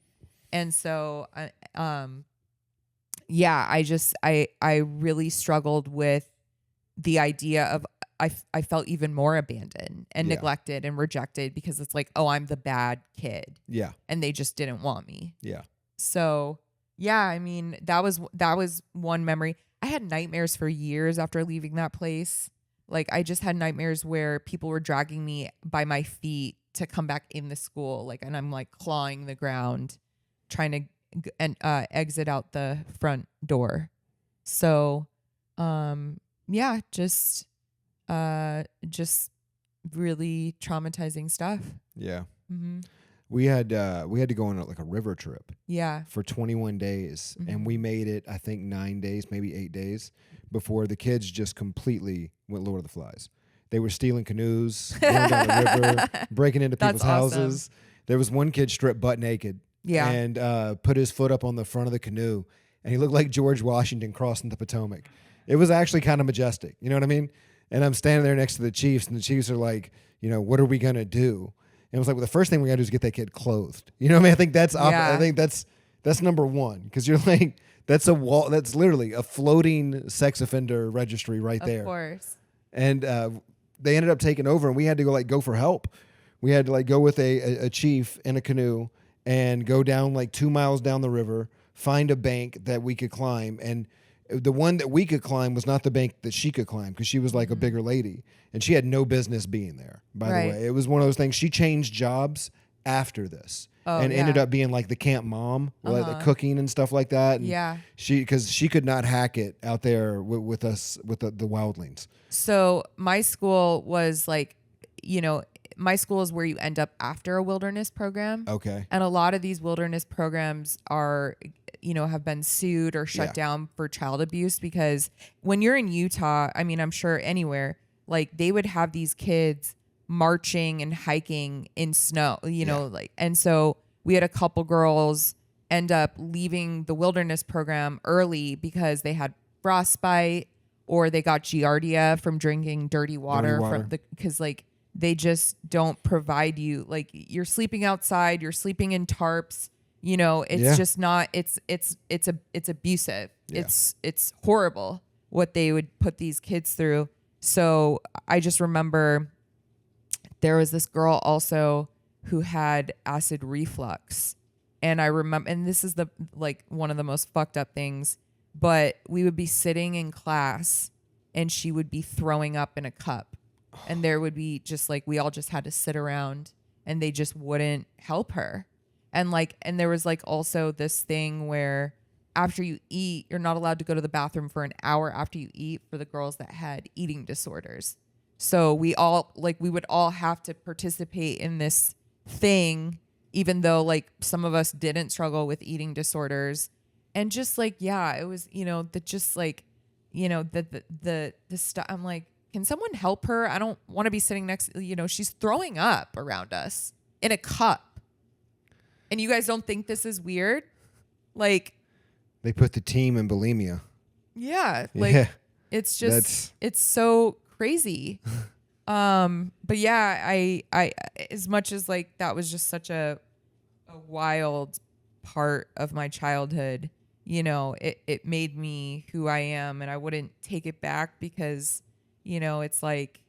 And so, I really struggled with the idea of, I felt even more abandoned and neglected and rejected because it's like, oh, I'm the bad kid. Yeah. And they just didn't want me. Yeah. So, yeah, I mean, that was one memory. I had nightmares for years after leaving that place. Like I just had nightmares where people were dragging me by my feet to come back in the school. Like, and I'm like clawing the ground, trying to exit out the front door. So, just really traumatizing stuff. Yeah. Mm-hmm. We had to go on like a river trip. Yeah. For 21 days, and we made it, I think 9 days, maybe 8 days before the kids just completely went Lord of the Flies. They were stealing canoes, going down the river, breaking into people's houses. There was one kid stripped butt naked. Yeah. And put his foot up on the front of the canoe, and he looked like George Washington crossing the Potomac. It was actually kind of majestic. You know what I mean? And I'm standing there next to the Chiefs, and the Chiefs are like, what are we going to do? And it was like, well, the first thing we got to do is get that kid clothed. You know what I mean? I think that's number one, because you're like, that's a wall. That's literally a floating sex offender registry right there. Of course. And they ended up taking over, and we had to go for help. We had to go with a chief in a canoe and go down 2 miles down the river, find a bank that we could climb. And the one that we could climb was not the bank that she could climb, because she was like a bigger lady and she had no business being there, by the way. It was one of those things. She changed jobs after this and ended up being like the camp mom, like cooking and stuff like that. And because she could not hack it out there with us, with the wildlings. So my school was my school is where you end up after a wilderness program. Okay. And a lot of these wilderness programs are, have been sued or shut down for child abuse, because when you're in Utah, I mean, I'm sure anywhere, they would have these kids marching and hiking in snow, and so we had a couple girls end up leaving the wilderness program early because they had frostbite or they got giardia from drinking dirty water. Because they just don't provide you, you're sleeping outside, you're sleeping in tarps, it's just not, it's abusive. Yeah. It's horrible what they would put these kids through. So I just remember there was this girl also who had acid reflux. And I remember, and this is one of the most fucked up things, but we would be sitting in class and she would be throwing up in a cup. And there would be just we all just had to sit around and they just wouldn't help her. And and there was also this thing where after you eat, you're not allowed to go to the bathroom for an hour after you eat for the girls that had eating disorders. So we would all have to participate in this thing, even though like some of us didn't struggle with eating disorders. And just like, yeah, it was, the stuff. I'm like, can someone help her? I don't want to be sitting next, she's throwing up around us in a cup. And you guys don't think this is weird? Like, they put the team in bulimia. Yeah. Like, it's just, it's so crazy. But yeah, I as much as like that was just such a wild part of my childhood, it made me who I am, and I wouldn't take it back because, it's like,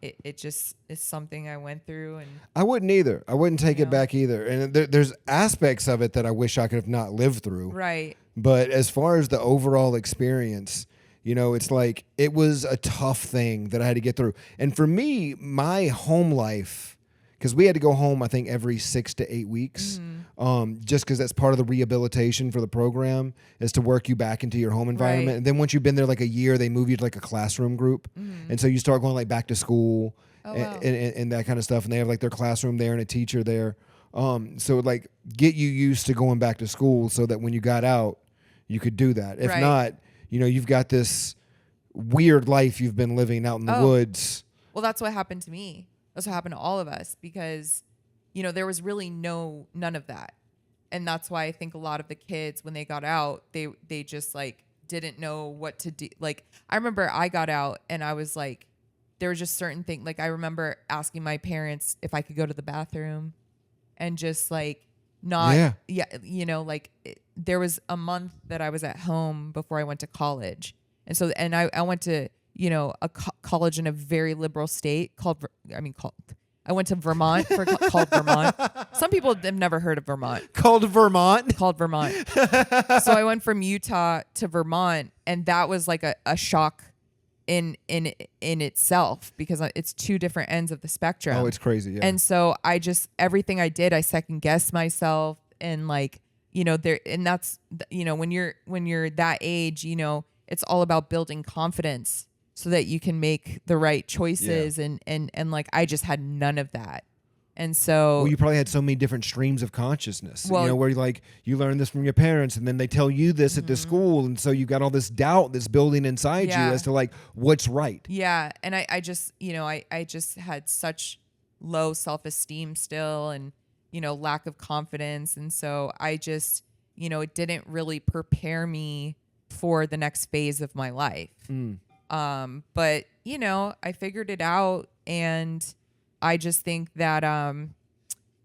it just is something I went through. And I wouldn't either. I wouldn't take it back either. And there's aspects of it that I wish I could have not lived through. Right. But as far as the overall experience, it's like it was a tough thing that I had to get through. And for me, my home life, because we had to go home, I think, every 6 to 8 weeks, just because that's part of the rehabilitation for the program is to work you back into your home environment. Right. And then once you've been there like a year, they move you to like a classroom group. And so you start going like back to school and that kind of stuff. And they have like their classroom there and a teacher there. So like get you used to going back to school so that when you got out, you could do that. If not, you've got this weird life you've been living out in the woods. Well, that's what happened to me. That's what happened to all of us because, there was really none of that. And that's why I think a lot of the kids, when they got out, they just like didn't know what to do. Like, I remember I got out and I was like, there were just certain things. Like, I remember asking my parents if I could go to the bathroom and just like not, there was a month that I was at home before I went to college. And so, and I went to, a college in a very liberal state I went to Vermont called Vermont. Some people have never heard of Vermont. Called Vermont? Called Vermont. So I went from Utah to Vermont, and that was like a shock in itself because it's two different ends of the spectrum. Oh, it's crazy. Yeah. And so everything I did, I second guessed myself, and like, and that's, when you're that age, it's all about building confidence so that you can make the right choices. And like, I just had none of that. And so, well, you probably had so many different streams of consciousness, well, where like you learn this from your parents and then they tell you this at the school. And so you got all this doubt that's building inside you as to like, what's right. Yeah. And I just, I just had such low self-esteem still and, lack of confidence. And so I just, it didn't really prepare me for the next phase of my life. But, I figured it out, and I just think that,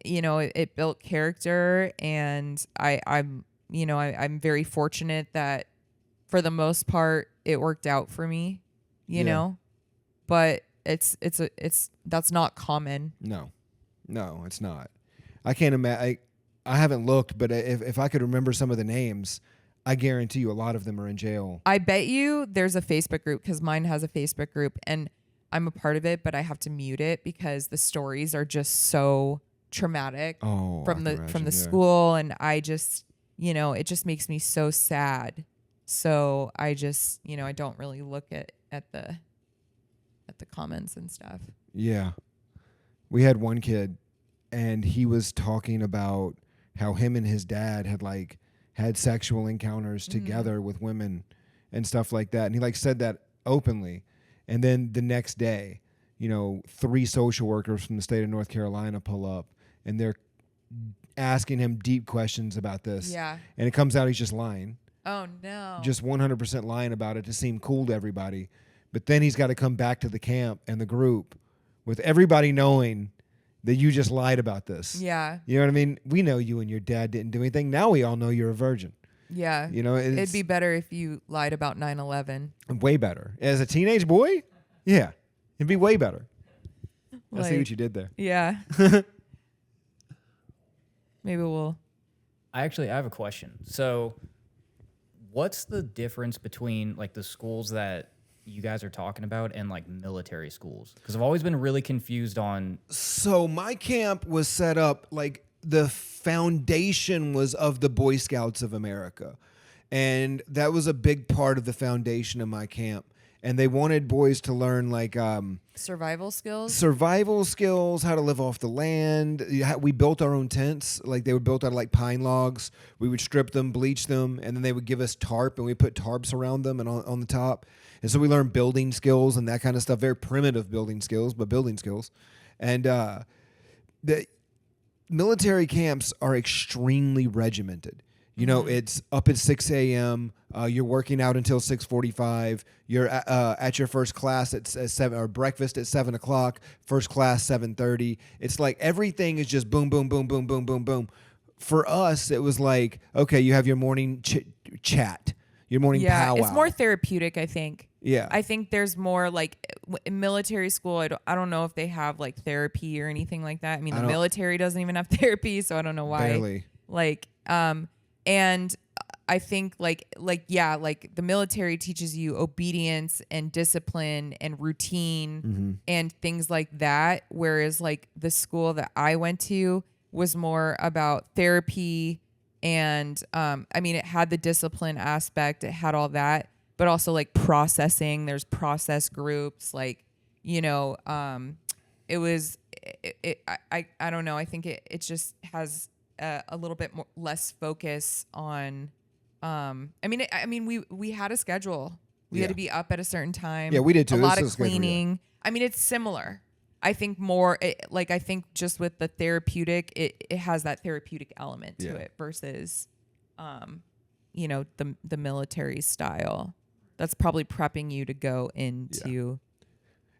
it built character, and I'm very fortunate that for the most part it worked out for me, know, but that's not common. No, it's not. I can't imagine. I haven't looked, but if I could remember some of the names, I guarantee you a lot of them are in jail. I bet you there's a Facebook group, because mine has a Facebook group, and I'm a part of it, but I have to mute it because the stories are just so traumatic from the school, and I just, it just makes me so sad. So I just, I don't really look at the comments and stuff. Yeah. We had one kid, and he was talking about how him and his dad had sexual encounters together with women and stuff like that. And he said that openly. And then the next day, 3 social workers from the state of North Carolina pull up, and they're asking him deep questions about this. Yeah. And it comes out he's just lying. Oh, no. Just 100% lying about it to seem cool to everybody. But then he's got to come back to the camp and the group with everybody knowing that you just lied about this. Yeah. You know what I mean? We know you and your dad didn't do anything. Now we all know you're a virgin. Yeah. It'd be better if you lied about 9/11. Way better. As a teenage boy? Yeah. It'd be way better. I see what you did there. Yeah. Maybe we'll. I have a question. So what's the difference between like the schools that you guys are talking about and like military schools? Because I've always been really confused on. So my camp was set up like the foundation was of the Boy Scouts of America. And that was a big part of the foundation of my camp. And they wanted boys to learn like survival skills, how to live off the land. We built our own tents. Like they were built out of like pine logs. We would strip them, bleach them, and then they would give us tarp, and we put tarps around them and on the top. And so we learned building skills and that kind of stuff. Very primitive building skills, but building skills. And the military camps are extremely regimented. You know, it's up at 6 a.m. You're working out until 6:45. You're at your first class at 7, or breakfast at 7 o'clock. First class 7:30. It's like everything is just boom, boom, boom, boom, boom, boom, boom. For us, it was like, okay, you have your morning chat, your morning powwow. It's more therapeutic, I think. Yeah, I think there's more like in military school. I don't know if they have like therapy or anything like that. I mean, the military doesn't even have therapy, so I don't know why. Barely. Like, and I think like the military teaches you obedience and discipline and routine and things like that. Whereas like the school that I went to was more about therapy and, I mean, it had the discipline aspect, it had all that, but also like processing, there's process groups, like, you know, it was, I don't know. I think it just has a little bit more less focus on I mean we had a schedule. We had to be up at a certain time. Yeah, we did too. A lot of schedule, cleaning. I mean, it's similar. I think more I think just with the therapeutic, it has that therapeutic element to it versus you know, the military style. That's probably prepping you to go into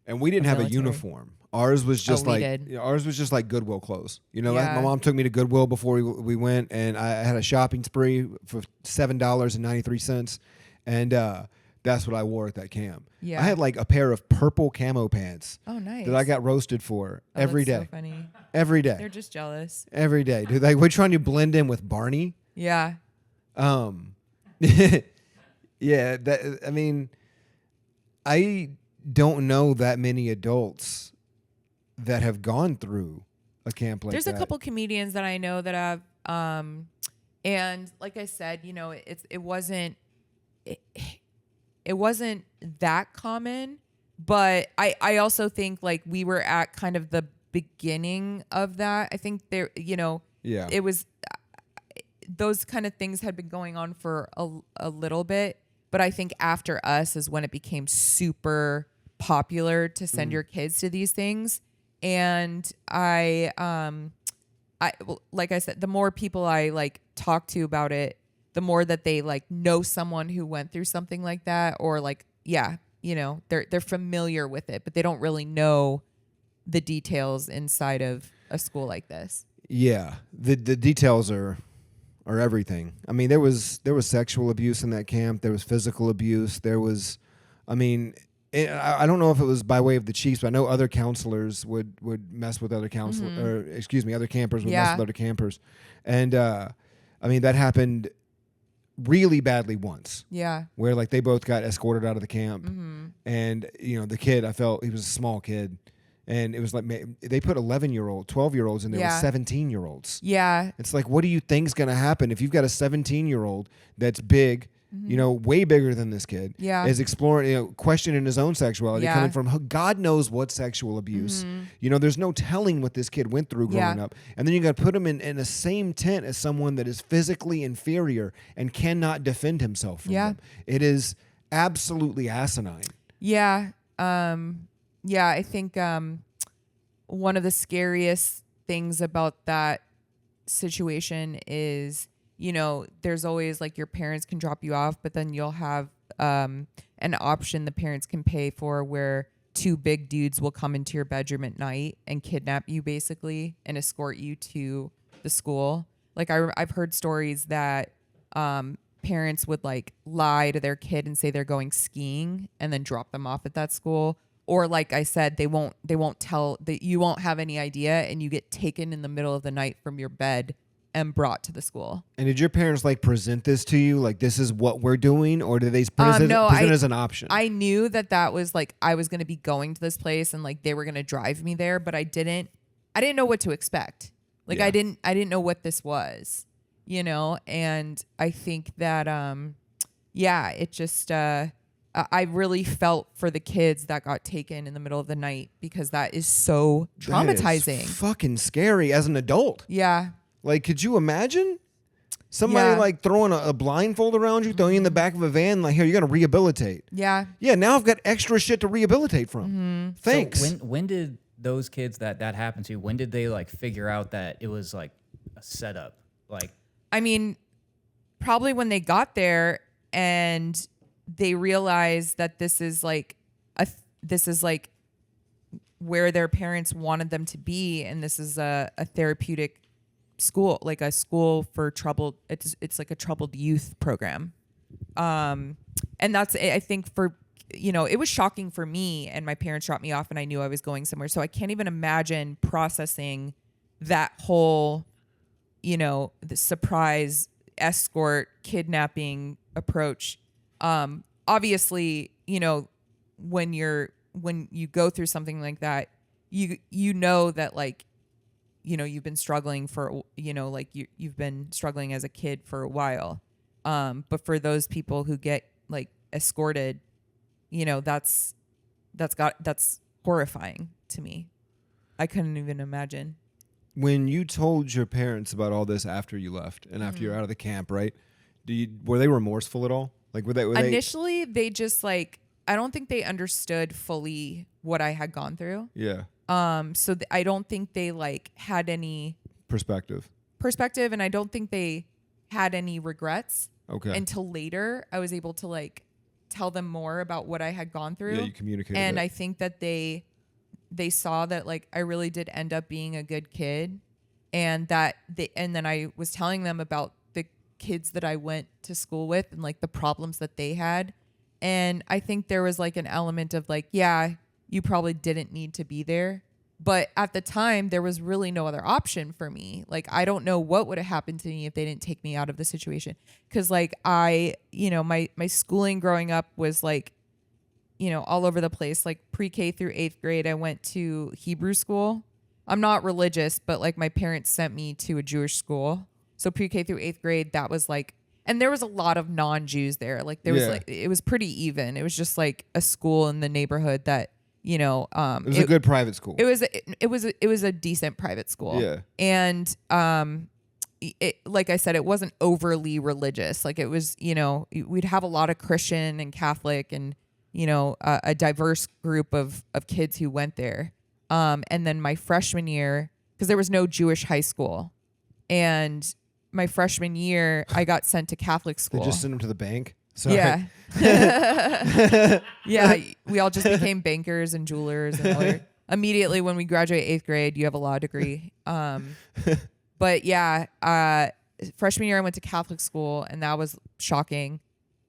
And we didn't have military. a uniform. Ours was just ours was just like Goodwill clothes. You know, my mom took me to Goodwill before we went, and I had a shopping spree for $7.93, and that's what I wore at that camp. Yeah. I had like a pair of purple camo pants. Oh, nice. That I got roasted for every day. So funny. Every day. They're just jealous. Every day, dude. Like we're trying to blend in with Barney. Yeah. Yeah. That I mean, I don't know that many adults that have gone through a camp like There's that. a couple comedians that I know that have, and like I said, you know, it wasn't that common, but I also think like we were at kind of the beginning of that. I think there, you know, it was, those kind of things had been going on for a little bit, but I think after us is when it became super popular to send your kids to these things. And I like I said, the more people I like talk to about it, the more that they like know someone who went through something like that, or like, you know, they're familiar with it, but they don't really know the details inside of a school like this. Yeah. The details are everything. I mean, there was sexual abuse in that camp. There was physical abuse. There was, I mean, I don't know if it was by way of the chiefs, but I know other counselors would mess with other counselors, or excuse me, other campers would mess with other campers. And, I mean, that happened really badly once. Yeah. Where like they both got escorted out of the camp. And, you know, the kid, I felt he was a small kid. And it was like they put 11-year-old, 12-year-olds in there with 17-year-olds. Yeah. It's like, what do you think's going to happen if you've got a 17-year-old that's big, you know, way bigger than this kid, is exploring, you know, questioning his own sexuality, coming from God knows what sexual abuse. You know, there's no telling what this kid went through growing up. And then you got to put him in the same tent as someone that is physically inferior and cannot defend himself from them. It is absolutely asinine. Yeah. Yeah, I think one of the scariest things about that situation is, you know, there's always like your parents can drop you off, but then you'll have an option the parents can pay for where two big dudes will come into your bedroom at night and kidnap you basically and escort you to the school. Like I've heard stories that parents would like lie to their kid and say they're going skiing and then drop them off at that school. Or like I said, they won't tell that you won't have any idea and you get taken in the middle of the night from your bed and brought to the school. And did your parents like present this to you? Like, this is what we're doing? Or did they present it as an option? I knew that was like, I was going to be going to this place and like they were going to drive me there, but I didn't know what to expect. Like I didn't know what this was, you know? And I think that, yeah, it just I really felt for the kids that got taken in the middle of the night because that is so traumatizing. That is fucking scary as an adult. Yeah. Like, could you imagine somebody Yeah. like throwing a blindfold around you, throwing you in the back of a van, like, here, you got to rehabilitate. Yeah. Yeah, now I've got extra shit to rehabilitate from. Thanks. So when did those kids that happened to, when did they like figure out that it was like a setup? Like, I mean, probably when they got there and they realized that this is like where their parents wanted them to be, and this is a therapeutic school, like a school for troubled. It's like a troubled youth program, and that's, I think, for, you know, it was shocking for me, and my parents dropped me off, and I knew I was going somewhere, so I can't even imagine processing that whole, you know, the surprise escort kidnapping approach. Obviously, you know, when you go through something like that, you know that, like, you know, you've been struggling for, you know, like you've been struggling as a kid for a while. But for those people who get like escorted, you know, that's horrifying to me. I couldn't even imagine. When you told your parents about all this after you left and after you're out of the camp, right? Were they remorseful at all? Like, were they Initially, they just, like, I don't think they understood fully what I had gone through. Yeah. So I don't think they like had any Perspective, and I don't think they had any regrets. Okay. Until later, I was able to like tell them more about what I had gone through. Yeah, you communicated and it. I think that they saw that, like, I really did end up being a good kid, and then I was telling them about the kids that I went to school with and like the problems that they had. And I think there was like an element of like, yeah, you probably didn't need to be there. But at the time, there was really no other option for me. Like, I don't know what would have happened to me if they didn't take me out of the situation. Because, like, you know, my schooling growing up was like, you know, all over the place. Like, pre-K through 8th grade, I went to Hebrew school. I'm not religious, but like my parents sent me to a Jewish school. So pre-K through 8th grade, that was like, and there was a lot of non-Jews there. Like, there was like, it was pretty even. It was just like a school in the neighborhood that, you know, it was a good private school. It was a decent private school. Yeah. And like I said, it wasn't overly religious. Like, it was, you know, we'd have a lot of Christian and Catholic and, you know, a diverse group of kids who went there. And then my freshman year, because there was no Jewish high school, and my freshman year, I got sent to Catholic school. They just sent them to the bank? Sorry. Yeah. Yeah. We all just became bankers and jewelers and lawyers. Immediately when we graduate 8th grade, you have a law degree. But yeah, freshman year I went to Catholic school, and that was shocking.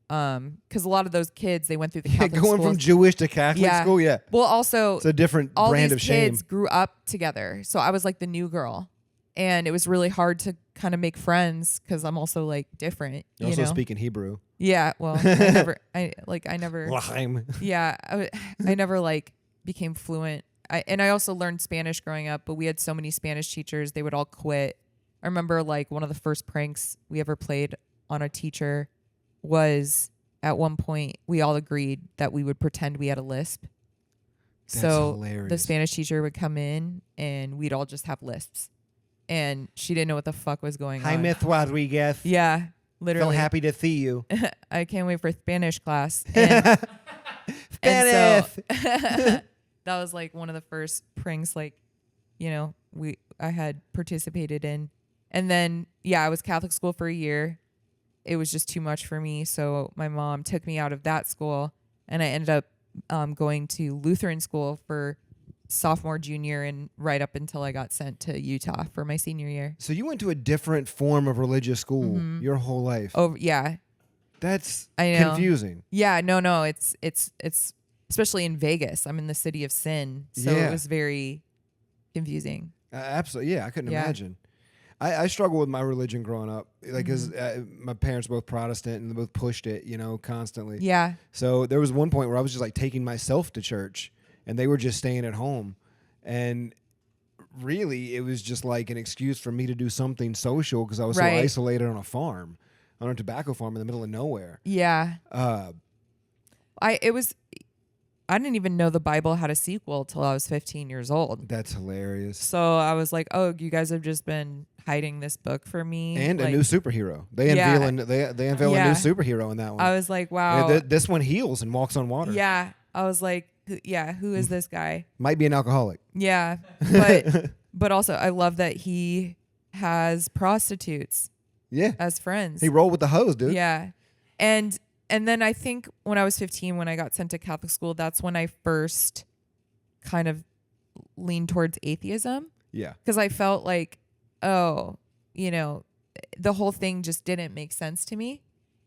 Because a lot of those kids, they went through the Catholic going schools. from Jewish to Catholic school, yeah. Well, also, it's a different all brand these of shame. kids grew up together, so I was like the new girl, and it was really hard to kind of make friends because I'm also like different. You're you also know? speaking Hebrew. Yeah, well, I never. L'chaim. Yeah, I never like became fluent. I also learned Spanish growing up, but we had so many Spanish teachers, they would all quit. I remember like one of the first pranks we ever played on a teacher was, at one point we all agreed that we would pretend we had a lisp. That's so hilarious. The Spanish teacher would come in and we'd all just have lisps, and she didn't know what the fuck was going on. Hi, Myth Rodriguez. Yeah, literally. Feel happy to see you. I can't wait for Spanish class. And, Spanish. that was like one of the first pranks, like, you know, I had participated in. And then, yeah, I was Catholic school for a year. It was just too much for me. So my mom took me out of that school, and I ended up going to Lutheran school for sophomore, junior, and right up until I got sent to Utah for my senior year. So you went to a different form of religious school your whole life. Oh, yeah. That's I know. confusing. Yeah, no, it's especially in Vegas. I'm in the city of sin, so Yeah. it was very confusing. Absolutely. Yeah, I couldn't Yeah. imagine. I struggled with my religion growing up, like, because my parents were both Protestant and they both pushed it, you know, constantly. Yeah. So there was one point where I was just like taking myself to church, and they were just staying at home, and really it was just like an excuse for me to do something social because I was so Right. isolated on a farm. on a tobacco farm in the middle of nowhere. Yeah. Uh, I didn't even know the Bible had a sequel till I was 15 years old. that's hilarious. So I was like, oh, you guys have just been hiding this book for me. And like, a new superhero. They Yeah. unveil a Yeah. new superhero in that one. I was like, wow. This one heals and walks on water. Yeah. I was like, who is this guy? Might be an alcoholic. Yeah. But also I love that he has prostitutes Yeah. as friends. He rolled with the hose, dude. Yeah. And then I think when I was 15, when I got sent to Catholic school, that's when I first kind of leaned towards atheism. Yeah. Because I felt like, oh, the whole thing just didn't make sense to me.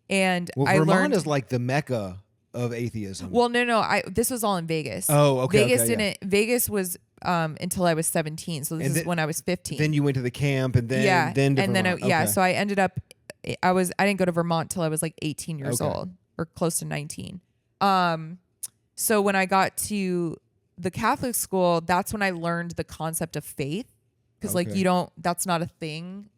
And Well, I Vermont learned is like the mecca of atheism. well, no. This was all in Vegas. Oh, okay. Vegas okay, didn't. Vegas was until I was 17. So this And is when I was 15. Then you went to the camp, and then yeah, then to and then Vermont. yeah. Okay. So I ended up. I didn't go to Vermont till I was like 18 years Okay. old or close to 19. So when I got to the Catholic school, that's when I learned the concept of faith. Because like Okay. that's not a thing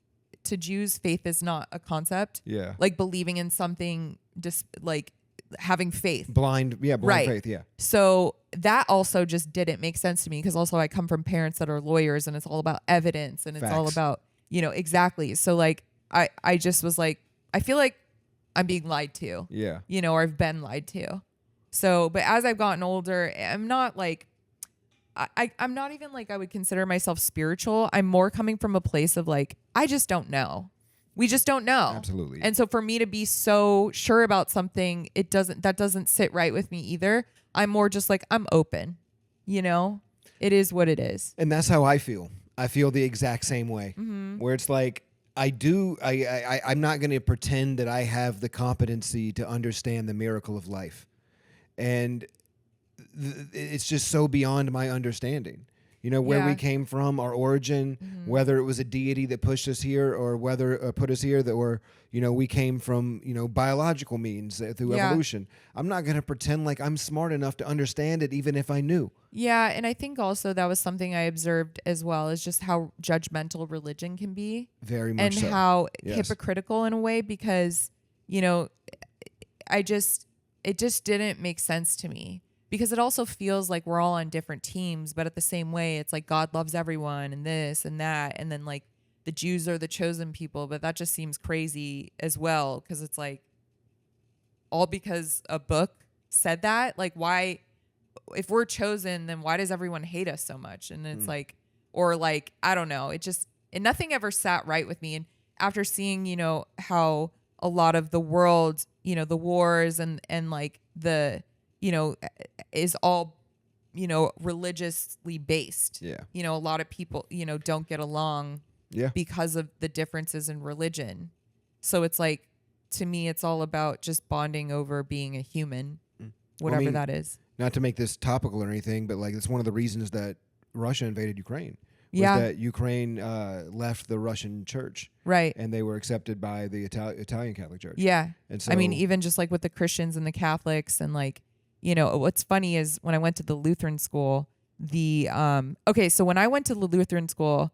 to Jews. Faith is not a concept. Yeah. Like believing in something, just like having faith. Blind Right. faith. Yeah. So that also just didn't make sense to me because also I come from parents that are lawyers and it's all about evidence and it's all Facts. about, exactly. So like I just was like, I feel like I'm being lied to, Yeah. or I've been lied to. So, but as I've gotten older, I'm not like, I'm not even like I would consider myself spiritual. I'm more coming from a place of like, I just don't know. We just don't know. Absolutely. And so for me to be so sure about something, that doesn't sit right with me either. I'm more just like, I'm open, it is what it is. And that's how I feel. I feel the exact same way. Mm-hmm. Where it's like I'm not going to pretend that I have the competency to understand the miracle of life, and it's just so beyond my understanding. Where we Yeah. came from, our origin, whether it was a deity that pushed us here or whether put us here, we came from, biological means through Yeah. evolution. I'm not going to pretend like I'm smart enough to understand it, even if I knew. Yeah. And I think also that was something I observed as well, is just how judgmental religion can be. Very much And so. how Yes. hypocritical in a way, because, it just didn't make sense to me. Because it also feels like we're all on different teams, but at the same way, it's like God loves everyone and this and that. And then like the Jews are the chosen people, but that just seems crazy as well. Because it's like all because a book said that. Like why, if we're chosen, then why does everyone hate us so much? And it's like, or like, I don't know. Nothing ever sat right with me. And after seeing, how a lot of the world, the wars and like the, is all, religiously based. Yeah. A lot of people, don't get along Yeah. because of the differences in religion. So it's like, to me, it's all about just bonding over being a human, whatever that is. Not to make this topical or anything, but like it's one of the reasons that Russia invaded Ukraine. Was Yeah. that Ukraine left the Russian church, Right. and they were accepted by the Italian Catholic Church. Yeah. And so, I mean, even just like with the Christians and the Catholics and like, what's funny is when I went to the Lutheran school, so when I went to the Lutheran school,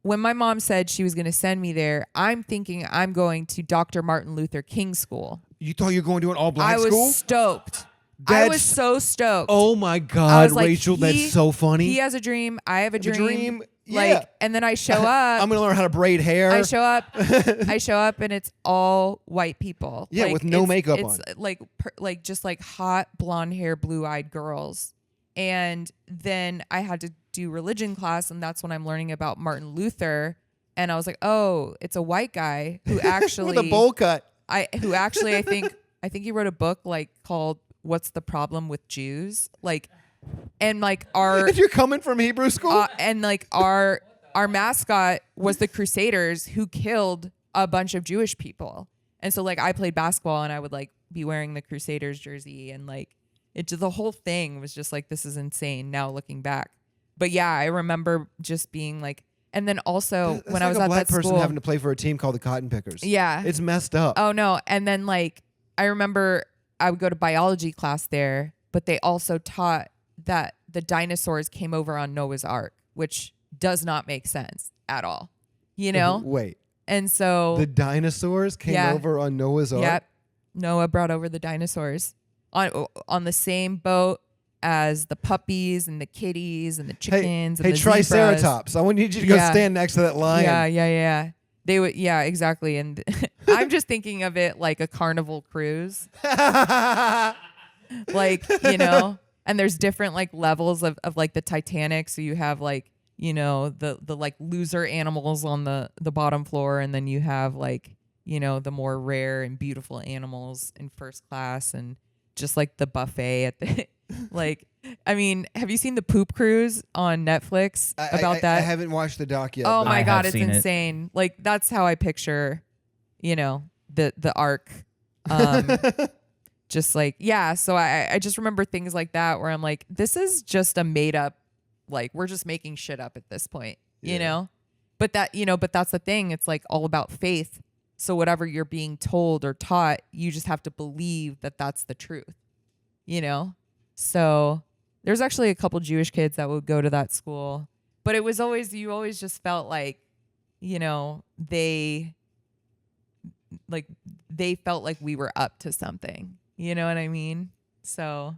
when my mom said she was going to send me there, I'm thinking I'm going to Dr. Martin Luther King school. you thought you were going to an all-black I was school? stoked. I was so stoked. Oh my I God, was like, Rachel, that's so funny. He has a dream. I have a The dream. yeah. Like, and then I show up. I'm going to learn how to braid hair. I show up and it's all white people. Yeah, Like, with no makeup it's on. like just like hot blonde hair, blue-eyed girls. And then I had to do religion class, and that's when I'm learning about Martin Luther. And I was like, oh, it's a white guy who actually with a bowl cut. I think he wrote a book like called "What's the Problem with Jews?" Like, and like If you're coming from Hebrew school, and like our mascot was the Crusaders, who killed a bunch of Jewish people. And so like I played basketball and I would like be wearing the Crusaders jersey, and like the whole thing was just like, this is insane now looking back. But yeah, I remember just being like, and then also that's when like I was a at black that person school, having to play for a team called the Cotton Pickers. Yeah. It's messed up. oh no. And then like, I remember I would go to biology class there, but they also taught that the dinosaurs came over on Noah's Ark, which does not make sense at all, Wait. And so the dinosaurs came over on Noah's Ark? Yep. Noah brought over the dinosaurs on the same boat as the puppies and the kitties and the chickens and the zebras. Triceratops. I need you to go stand next to that lion. Yeah. They would, exactly. And I'm just thinking of it like a carnival cruise. Like, and there's different like levels of like the Titanic. So you have like, the like loser animals on the bottom floor. And then you have like, the more rare and beautiful animals in first class, and just like the buffet at the, like, I mean, have you seen the Poop Cruise on Netflix about that? I haven't watched the doc yet. Oh my God, it's insane. Like, that's how I picture, the ark. Just like, so I just remember things like that where I'm like, this is just a made up, like, we're just making shit up at this point, but that's the thing. It's like all about faith. So whatever you're being told or taught, you just have to believe that that's the truth, So there's actually a couple Jewish kids that would go to that school, but it was always, you always just felt like, they felt like we were up to something. You know what I mean? So,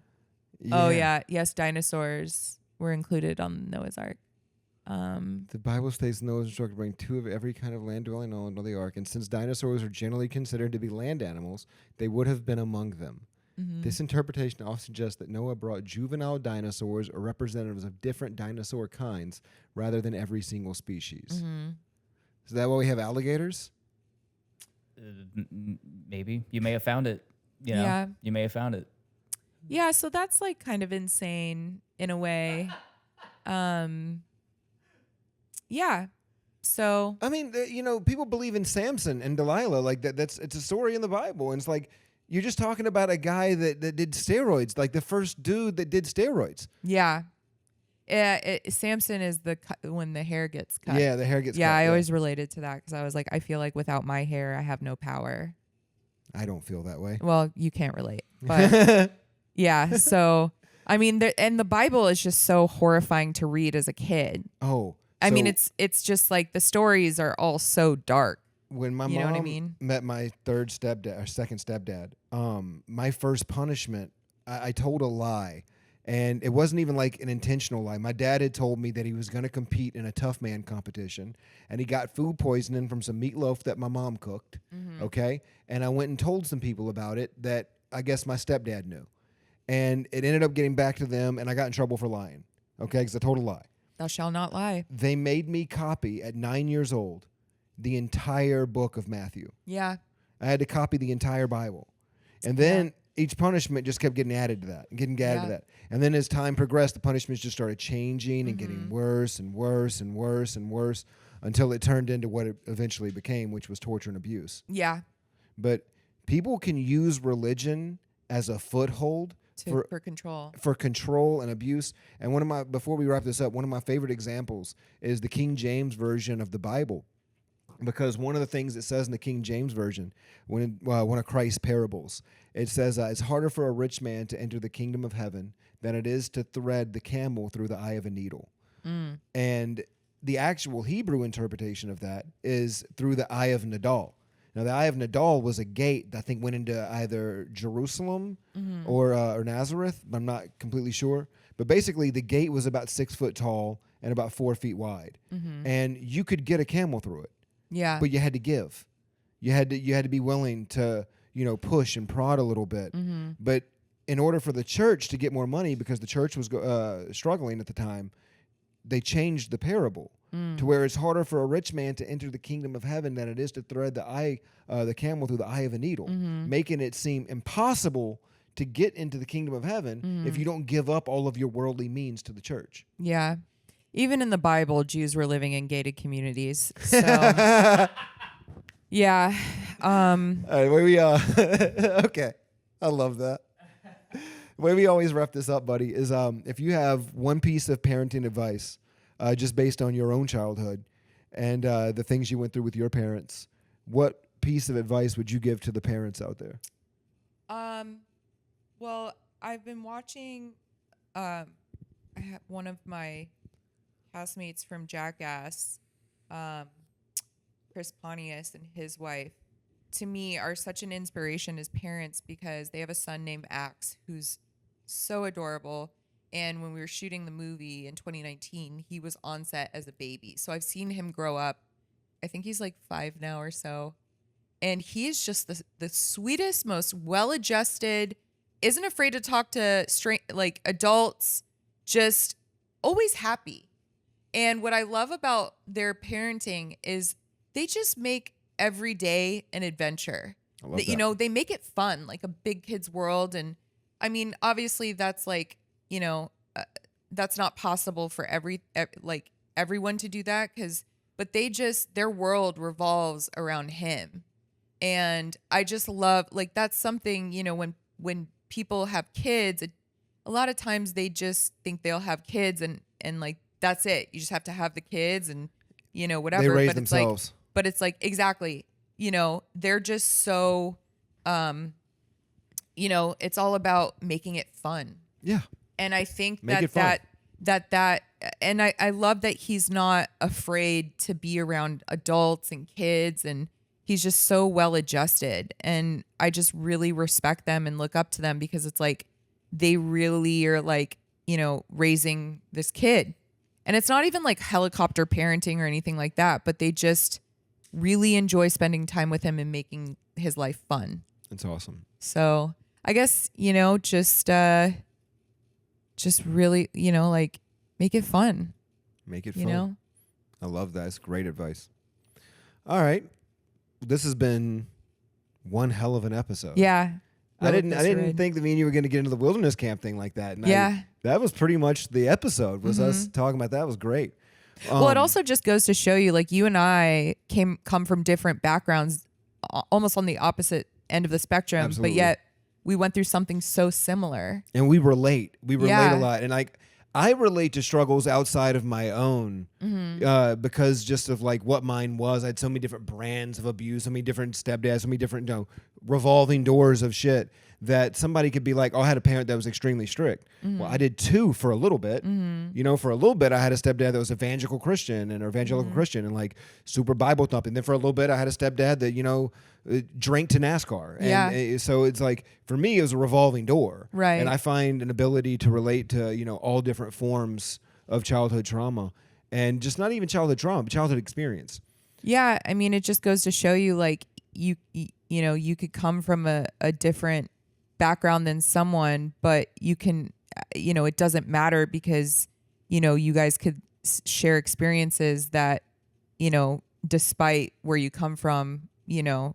yes, dinosaurs were included on Noah's Ark. The Bible states Noah was instructed to bring 2 of every kind of land-dwelling animal into the ark, and since dinosaurs are generally considered to be land animals, they would have been among them. Mm-hmm. This interpretation often suggests that Noah brought juvenile dinosaurs or representatives of different dinosaur kinds rather than every single species. Mm-hmm. Is that why we have alligators? Maybe. You may have found it. Yeah. You may have found it. Yeah, so that's like kind of insane in a way. Yeah. So I mean, people believe in Samson and Delilah, like that. It's a story in the Bible, and it's like you're just talking about a guy that did steroids, like the first dude that did steroids. Yeah. Samson is when the hair gets cut. Yeah, the hair gets cut. Yeah, I always related to that because I was like, I feel like without my hair, I have no power. I don't feel that way. Well, you can't relate, but yeah. So I mean, and the Bible is just so horrifying to read as a kid. Oh. I mean, it's just like the stories are all so dark. When my mom met my second stepdad, my first punishment, I told a lie, and it wasn't even like an intentional lie. My dad had told me that he was going to compete in a tough man competition, and he got food poisoning from some meatloaf that my mom cooked. Mm-hmm. Okay, and I went and told some people about it that I guess my stepdad knew, and it ended up getting back to them, and I got in trouble for lying. Okay, because I told a lie. Thou shalt not lie. They made me copy at 9 years old the entire book of Matthew. Yeah. I had to copy the entire Bible. And then each punishment just kept getting added to that and getting added to that. And then as time progressed, the punishments just started changing and getting worse and worse and worse and worse until it turned into what it eventually became, which was torture and abuse. Yeah. But people can use religion as a foothold for control. For control and abuse. And before we wrap this up, one of my favorite examples is the King James Version of the Bible. Because one of the things it says in the King James Version, one of Christ's parables, it says, it's harder for a rich man to enter the kingdom of heaven than it is to thread the camel through the eye of a needle. Mm. And the actual Hebrew interpretation of that is through the eye of Nadal. Now, the eye of Nadal was a gate that I think went into either Jerusalem or Nazareth, but I'm not completely sure. But basically, the gate was about 6 foot tall and about 4 feet wide. Mm-hmm. And you could get a camel through it. Yeah. But you had to give. You had to be willing to, push and prod a little bit. Mm-hmm. But in order for the church to get more money, because the church was struggling at the time, they changed the parable to where it's harder for a rich man to enter the kingdom of heaven than it is to thread the camel through the eye of a needle, making it seem impossible to get into the kingdom of heaven if you don't give up all of your worldly means to the church. Yeah. Even in the Bible, Jews were living in gated communities. So, yeah. All right, okay. I love that. The way we always wrap this up, buddy, is if you have one piece of parenting advice just based on your own childhood and the things you went through with your parents, what piece of advice would you give to the parents out there? Well, I've been watching one of my housemates from Jackass. Chris Pontius and his wife, to me, are such an inspiration as parents because they have a son named Axe who's so adorable. And when we were shooting the movie in 2019, he was on set as a baby. So I've seen him grow up. I think he's like 5 now or so. And he is just the sweetest, most well-adjusted, isn't afraid to talk to like adults, just always happy. And what I love about their parenting is they just make every day an adventure. I love that. You know, they make it fun, like a big kid's world. And I mean, obviously that's like, you know, that's not possible for everyone to do that but they just, their world revolves around him. And I just love, like, that's something, you know, when people have kids, a lot of times they just think they'll have kids and like, that's it. You just have to have the kids and, you know, whatever. They raise but themselves. But it's like, exactly, you know, they're just so, you know, it's all about making it fun. Yeah. And I think Make it fun. that and I love that he's not afraid to be around adults and kids, and he's just so well adjusted. And I just really respect them and look up to them because it's like they really are like, you know, raising this kid. And it's not even like helicopter parenting or anything like that, but they just really enjoy spending time with him and making his life fun. That's awesome. So I guess, you know, just really, you know, like make it fun. Make it You fun. know? I love that. It's great advice. All right. This has been one hell of an episode. Yeah. I didn't think that me and you were going to get into the wilderness camp thing like that. And that was pretty much the episode was us talking about that. It was great. Well, it also just goes to show you, like, you and I come from different backgrounds, almost on the opposite end of the spectrum, Absolutely. but yet we went through something so similar. And we relate. We relate Yeah. a lot. And like, I relate to struggles outside of my own because just of like what mine was. I had so many different brands of abuse, so many different stepdads, so many different, you know, revolving doors of shit that somebody could be like, oh, I had a parent that was extremely strict. Well, I did too for a little bit. You know, for a little bit, I had a stepdad that was evangelical Christian and like super Bible thumping. Then for a little bit, I had a stepdad that, you know, drank to NASCAR. And so it's like, for me, it was a revolving door. Right. And I find an ability to relate to, you know, all different forms of childhood trauma, and just not even childhood trauma, but childhood experience. Yeah. I mean, it just goes to show you, like, you know, you could come from a different background than someone, but you can, you know, it doesn't matter because, you know, you guys could share experiences that, you know, despite where you come from, you know,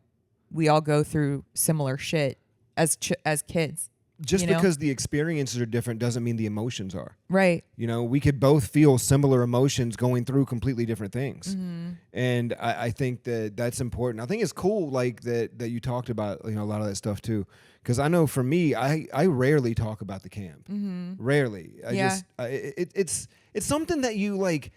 we all go through similar shit as kids. Just you know? because the experiences are different doesn't mean the emotions are. Right. You know, we could both feel similar emotions going through completely different things. And I think that that's important. I think it's cool, like, that you talked about, you know, a lot of that stuff too. Because I know for me, I rarely talk about the camp. Rarely. It's something that you, like,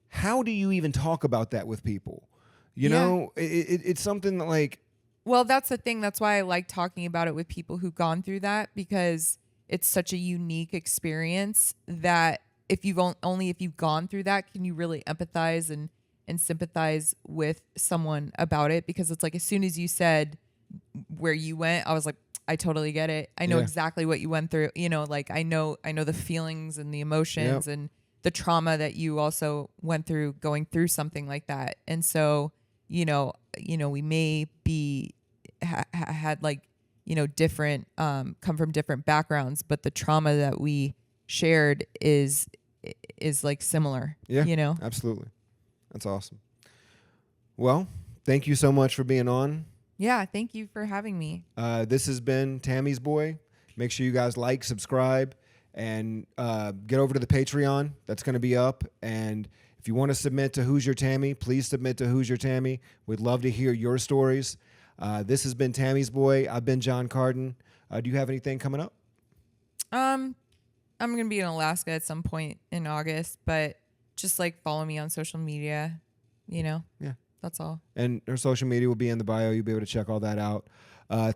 how do you even talk about that with people? You know, it's something that, like, well, that's the thing. That's why I like talking about it with people who've gone through that, because it's such a unique experience that if you've gone through that, can you really empathize and sympathize with someone about it? Because it's like, as soon as you said where you went, I was like, I totally get it. I know exactly what you went through. You know, like, I know the feelings and the emotions and the trauma that you also went through going through something like that. And so, you know, we may be had like, you know, different come from different backgrounds, but the trauma that we shared is like similar. Yeah, you know, absolutely. That's awesome. Well, thank you so much for being on. Yeah, thank you for having me. This has been Tammy's Boy. Make sure you guys like, subscribe, and get over to the Patreon. That's going to be up. And if you want to submit to Who's Your Tammy, please submit to Who's Your Tammy. We'd love to hear your stories. This has been Tammy's Boy. I've been Jon Carden. Do you have anything coming up? I'm going to be in Alaska at some point in August, but just like follow me on social media, you know? Yeah. That's all. And her social media will be in the bio. You'll be able to check all that out.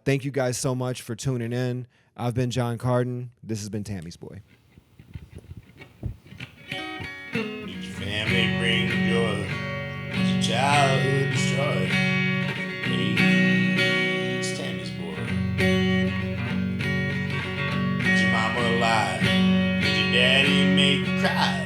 Thank you guys so much for tuning in. I've been Jon Carden. This has been Tammy's Boy. Each family brings joy. It's a childhood destroyed. destroy. Hey, it's Tammy's boy. Did your mama lie? Did your daddy make you cry?